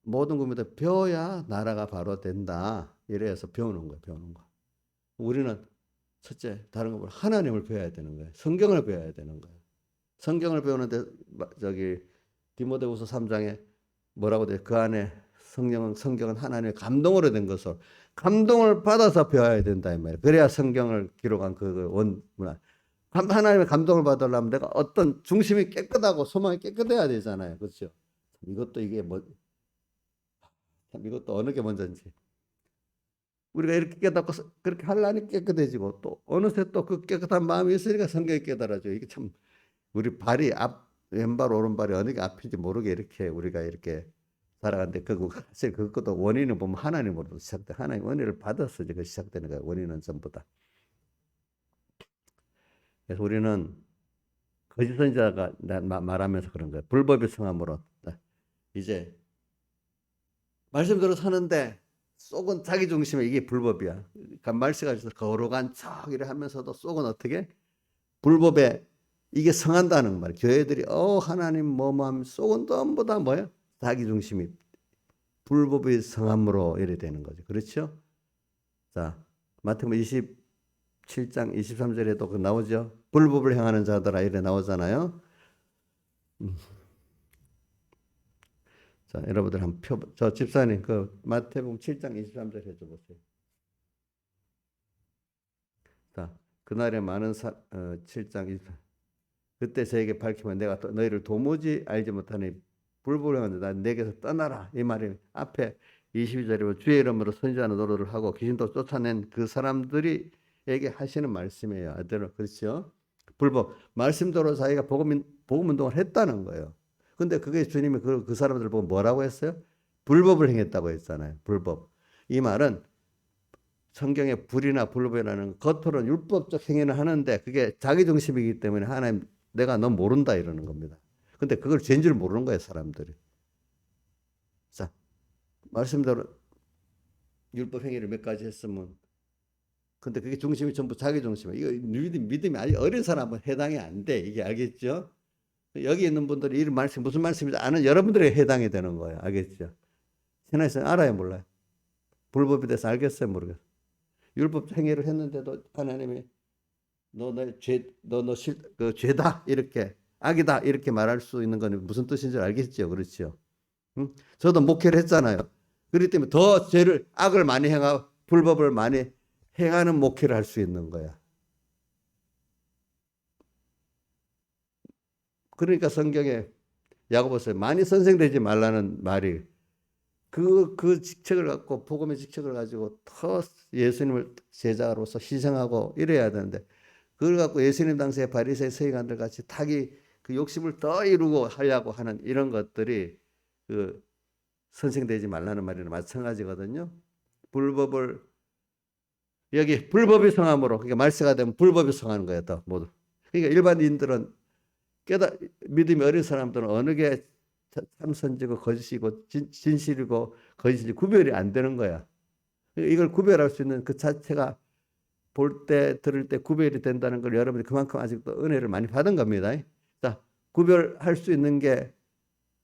모든 국민들 배워야 나라가 바로 된다. 이래서 배우는 거예요, 배우는 거. 우리는 첫째 다른 것보다 하나님을 배워야 되는 거예요. 성경을 배워야 되는 거예요. 성경을 배우는데 저기 디모데후서 3장에 뭐라고 돼요? 그 안에 성경은 하나님의 감동으로 된 것을 감동을 받아서 배워야 된다 이 말이에요. 그래야 성경을 기록한 그 원문화. 하나님의 감동을 받으려면 내가 어떤 중심이 깨끗하고 소망이 깨끗해야 되잖아요. 그렇죠? 이것도 이게 뭐 이것도 어느 게 먼저인지. 우리가 이렇게 깨닫고 그렇게 하려니 깨끗해지고 또 어느새 또 그 깨끗한 마음이 있으니까 성경이 깨달아져. 이게 참 우리 발이 왼발 오른발이 어느 게 앞인지 모르게 이렇게 우리가 이렇게 살아가는데 사실 그것도 원인은 보면 하나님으로 시작돼. 하나님 은혜를 받아서 이제 시작되는 거예요. 원인은 전부 다. 그래서 우리는 거짓 선지자가 말하면서 그런 거예요. 불법이 성함으로 이제 말씀대로 사는데 속은 자기 중심에 이게 불법이야. 그러니까 말씀가 있어서 거룩한 척 이래 하면서도 속은 어떻게 불법에 이게 성한다는 말. 교회들이 하나님 뭐하면 속은 전부 다 뭐야? 자기 중심이 불법의 성함으로 이래 되는 거죠. 그렇죠? 자, 마태복음 27장 23절에도 그 나오죠. 불법을 행하는 자들아 이래 나오잖아요. 자, 여러분들 저 집사님 그 마태복음 7장 23절 해줘 보세요. 자, 그날에 많은 7장 23. 그때 저에게 밝히면 내가 너희를 도무지 알지 못하니 불법을 행하는 자 내게서 떠나라 이 말이 앞에 22절에 주의 이름으로 선지자는 노릇을 하고 귀신도 쫓아낸 그 사람들이에게 하시는 말씀이에요. 아들은 그렇죠? 불법 말씀대로 자기가 복음 운동을 했다는 거예요. 근데 그게 주님이 그 사람들을 보고 뭐라고 했어요? 불법을 행했다고 했잖아요. 불법. 이 말은 성경에 불이나 불법이라는 겉으로는 율법적 행위를 하는데 그게 자기 중심이기 때문에 하나님 내가 너 모른다 이러는 겁니다. 근데 그걸 죄인 줄 모르는 거예요, 사람들이. 자, 말씀대로 율법 행위를 몇 가지 했으면 근데 그게 중심이 전부 자기 중심이에요. 이거 믿음이 아직 어린 사람은 해당이 안 돼. 이게 알겠죠? 여기 있는 분들이 이 말씀 무슨 말씀인지 아는 여러분들에게 해당이 되는 거예요. 알겠죠? 신앙에서 알아요, 몰라요? 불법에 대해서 알겠어요, 모르겠어요? 율법 행위를 했는데도 하나님이 그 죄다 이렇게 악이다 이렇게 말할 수 있는 건 무슨 뜻인지 알겠죠, 그렇죠? 응? 저도 목회를 했잖아요. 그렇기 때문에 더 악을 많이 행하고 불법을 많이 행하는 목회를 할 수 있는 거야. 그러니까 성경에 야고보서에 많이 선생되지 말라는 말이 그 직책을 갖고 복음의 직책을 가지고 더 예수님을 제자로서 희생하고 이래야 되는데 그걸 갖고 예수님 당시에 바리새인 서기관들 같이 그 욕심을 더 이루고 하려고 하는 이런 것들이 그 선생되지 말라는 말이나 마찬가지거든요. 여기 불법이 성함으로 그러니까 말세가 되면 불법이 성하는 거예요. 또 모두. 그러니까 일반인들은 믿음이 어린 사람들은 어느 게 참선지고 거짓이고 진실이고 거짓이 구별이 안 되는 거야. 이걸 구별할 수 있는 그 자체가 볼 때 들을 때 구별이 된다는 걸 여러분이 그만큼 아직도 은혜를 많이 받은 겁니다. 자, 구별할 수 있는 게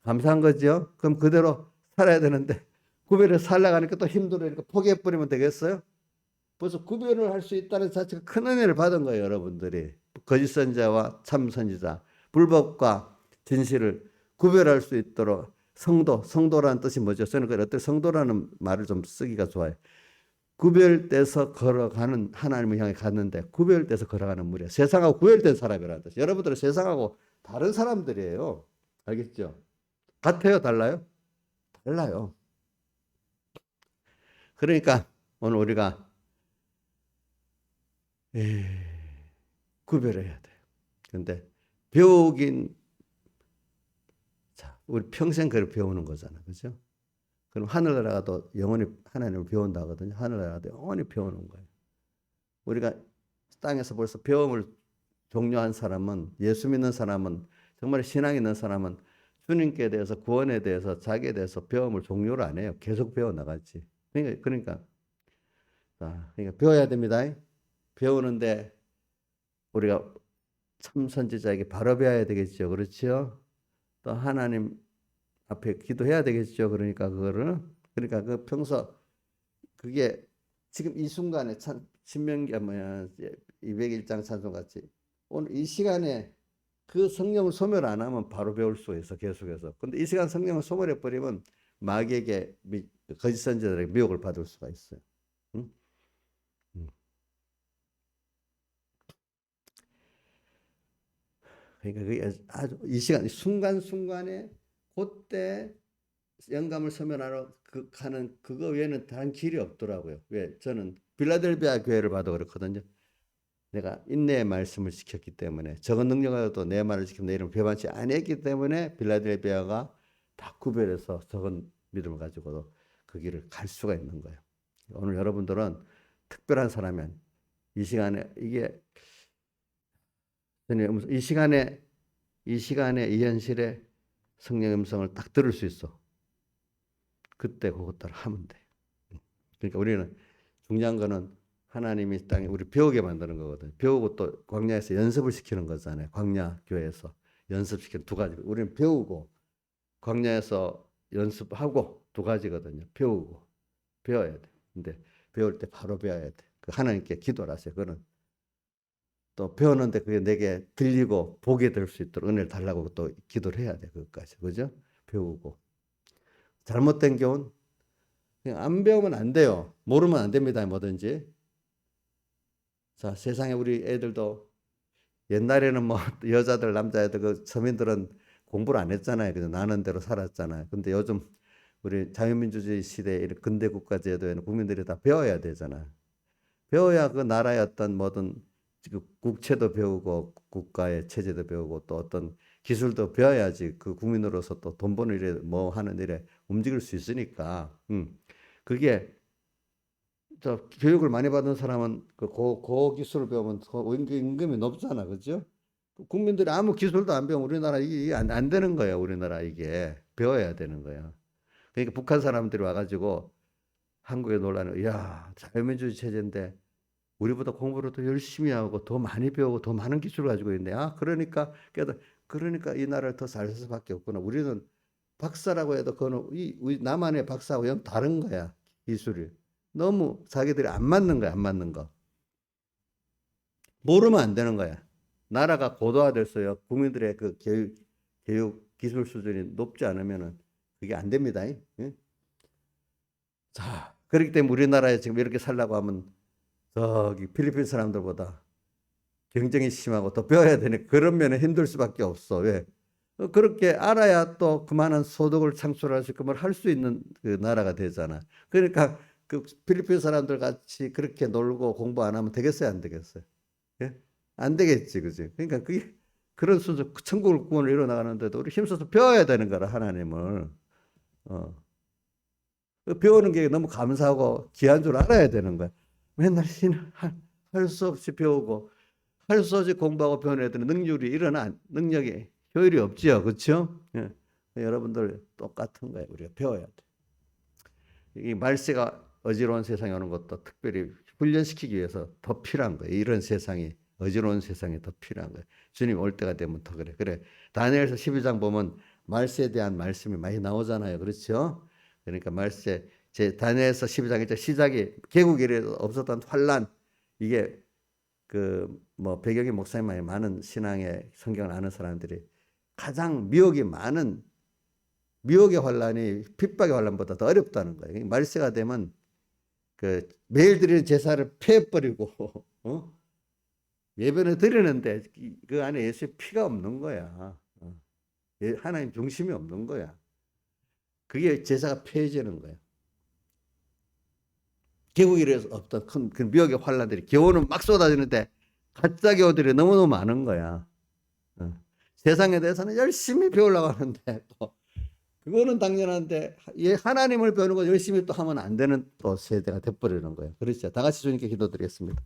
감사한 거죠. 그럼 그대로 살아야 되는데 구별을 살려가니까 또 힘들으니까 포기해버리면 되겠어요? 벌써 구별을 할 수 있다는 자체가 큰 은혜를 받은 거예요, 여러분들이. 거짓 선지자와 참 선지자, 불법과 진실을 구별할 수 있도록 성도라는 뜻이 뭐죠? 저는 어떤 성도라는 말을 좀 쓰기가 좋아요. 구별돼서 걸어가는 하나님을 향해 갔는데 구별돼서 걸어가는 무리야. 세상하고 구별된 사람이라는 뜻. 여러분들은 세상하고 다른 사람들이에요. 알겠죠? 같아요? 달라요? 달라요. 그러니까 오늘 우리가 구별해야 돼요. 근데 배우긴 자, 우리 평생 그걸 배우는 거잖아. 그죠? 그럼 하늘나라가도 영원히 하나님을 배운다거든요. 하늘나라가도 영원히 배우는 거예요. 우리가 땅에서 벌써 배움을 종료한 사람은, 예수 믿는 사람은, 정말 신앙 있는 사람은 주님께 대해서, 구원에 대해서, 자기에 대해서 배움을 종료를 안 해요. 계속 배워나가지. 그러니까 배워야 됩니다. 배우는데 우리가 참 선지자에게 바로 배워야 되겠죠. 그렇죠? 또 하나님 앞에 기도해야 되겠죠. 그러니까 그러니까 그 평소 그게 지금 이 순간에 신명기 201장 찬송 같이 오늘 이 시간에 그 성령을 소멸 안 하면 바로 배울 수 있어. 계속해서. 근데 이 시간 성령을 소멸해 버리면 마귀에게 거짓 선지자들에게 미혹을 받을 수가 있어요. 응? 그러니까 그게 아주 이 시간 순간순간에 그때 영감을 소멸하러 가는 그거 외에는 다른 길이 없더라고요. 왜? 저는 빌라델비아 교회를 봐도 그렇거든요. 내가 인내의 말씀을 지켰기 때문에 적은 능력하여도 내 말을 지키면 내 이름을 배반치 아니했기 때문에 빌라델비아가 다 구별해서 적은 믿음을 가지고도 그 길을 갈 수가 있는 거예요. 오늘 여러분들은 특별한 사람이면 이 시간에 이 시간에 이 현실에 성령의 음성을 딱 들을 수 있어. 그때 그것대로 하면 돼. 그러니까 우리는 중요한 거는 하나님이 땅에 우리 배우게 만드는 거거든. 배우고 또 광야에서 연습을 시키는 거잖아요. 광야 교회에서 연습시키는 두 가지. 우리는 배우고 광야에서 연습하고 두 가지거든요. 배워야 돼. 근데 배울 때 바로 배워야 돼. 그 하나님께 기도를 하세요. 그거는 또 배우는데 그게 내게 들리고 보게 될 수 있도록 은혜를 달라고 또 기도를 해야 돼. 그것까지. 그죠? 배우고. 잘못된 교훈 그냥 안 배우면 안 돼요. 모르면 안 됩니다. 뭐든지. 자, 세상에 우리 애들도 옛날에는 뭐 여자들, 남자애들, 그 서민들은 공부를 안 했잖아요. 그냥 나는 대로 살았잖아요. 근데 요즘 우리 자유민주주의 시대에 이런 근대 국가 제도에는 국민들이 다 배워야 되잖아요. 배워야 그 나라의 어떤 뭐든 국채도 배우고 국가의 체제도 배우고 또 어떤 기술도 배워야지 그 국민으로서 또 돈 버는 일에 뭐 하는 일에 움직일 수 있으니까. 그게 저 교육을 많이 받은 사람은 그 고기술을 배우면 임금이 높잖아, 그죠? 국민들이 아무 기술도 안 배우면 우리나라 이게 안 되는 거예요. 우리나라 이게 배워야 되는 거예요. 그러니까 북한 사람들이 와가지고 한국에 놀라는, 야, 자유민주주의 체제인데 우리보다 공부를 더 열심히 하고 더 많이 배우고 더 많은 기술을 가지고 있네. 아, 그러니까 이 나라를 더 잘 살 수밖에 없구나. 우리는 박사라고 해도 그거는 남한의 박사하고 영 다른 거야, 기술이. 너무 자기들이 안 맞는 거야, 안 맞는 거. 모르면 안 되는 거야. 나라가 고도화됐어요. 국민들의 그 교육 기술 수준이 높지 않으면은 그게 안 됩니다. 예? 자, 그렇기 때문에 우리나라에 지금 이렇게 살라고 하면 저기 필리핀 사람들보다 경쟁이 심하고 더 배워야 되니 그런 면에 힘들 수밖에 없어. 왜? 그렇게 알아야 또 그만한 소득을 창출할 수 있고 뭘 할 수 있는 그 나라가 되잖아. 그러니까 그 필리핀 사람들 같이 그렇게 놀고 공부 안 하면 되겠어요, 안 되겠어요? 예? 안 되겠지, 그지? 그러니까 그게 그런 수준, 천국을 구원을 이뤄 나가는데도 우리 힘써서 배워야 되는 거라 하나님을. 그 배우는 게 너무 감사하고 귀한 줄 알아야 되는 거야. 맨날 할 수 없이 배우고 할 수 없이 공부하고 배우는 애들은 능력이 효율이 없지요, 그렇죠? 예. 여러분들 똑같은 거예요. 우리가 배워야 돼. 이 말세가 어지러운 세상에 오는 것도 특별히 훈련시키기 위해서 더 필요한 거예요. 이런 세상이 어지러운 세상이 더 필요한 거예요. 주님 올 때가 되면 더 그래. 다니엘서 12장 보면 말세에 대한 말씀이 많이 나오잖아요. 그렇죠? 그러니까 말세 다니엘서 12장의 시작이 개국 이래 없었던 환란 이게 그 뭐 배경이 목사님 많은 신앙의 성경을 아는 사람들이 가장 미혹의 환란이 핍박의 환란보다 더 어렵다는 거예요. 말세가 되면 그 매일 드리는 제사를 패버리고 예배는 드리는데 그 안에 예수의 피가 없는 거야. 하나님 중심이 없는 거야. 그게 제사가 폐해지는 거야. 개국일에서 없던 큰 그 미혹의 환란들이 교훈은 막 쏟아지는데 가짜 교들이 너무너무 많은 거야. 세상에 대해서는 열심히 배우려고 하는데 또 그거는 당연한데 하나님을 배우는 거 열심히 또 하면 안 되는 또 세대가 돼버리는 거예요. 그렇죠. 다 같이 주님께 기도드리겠습니다.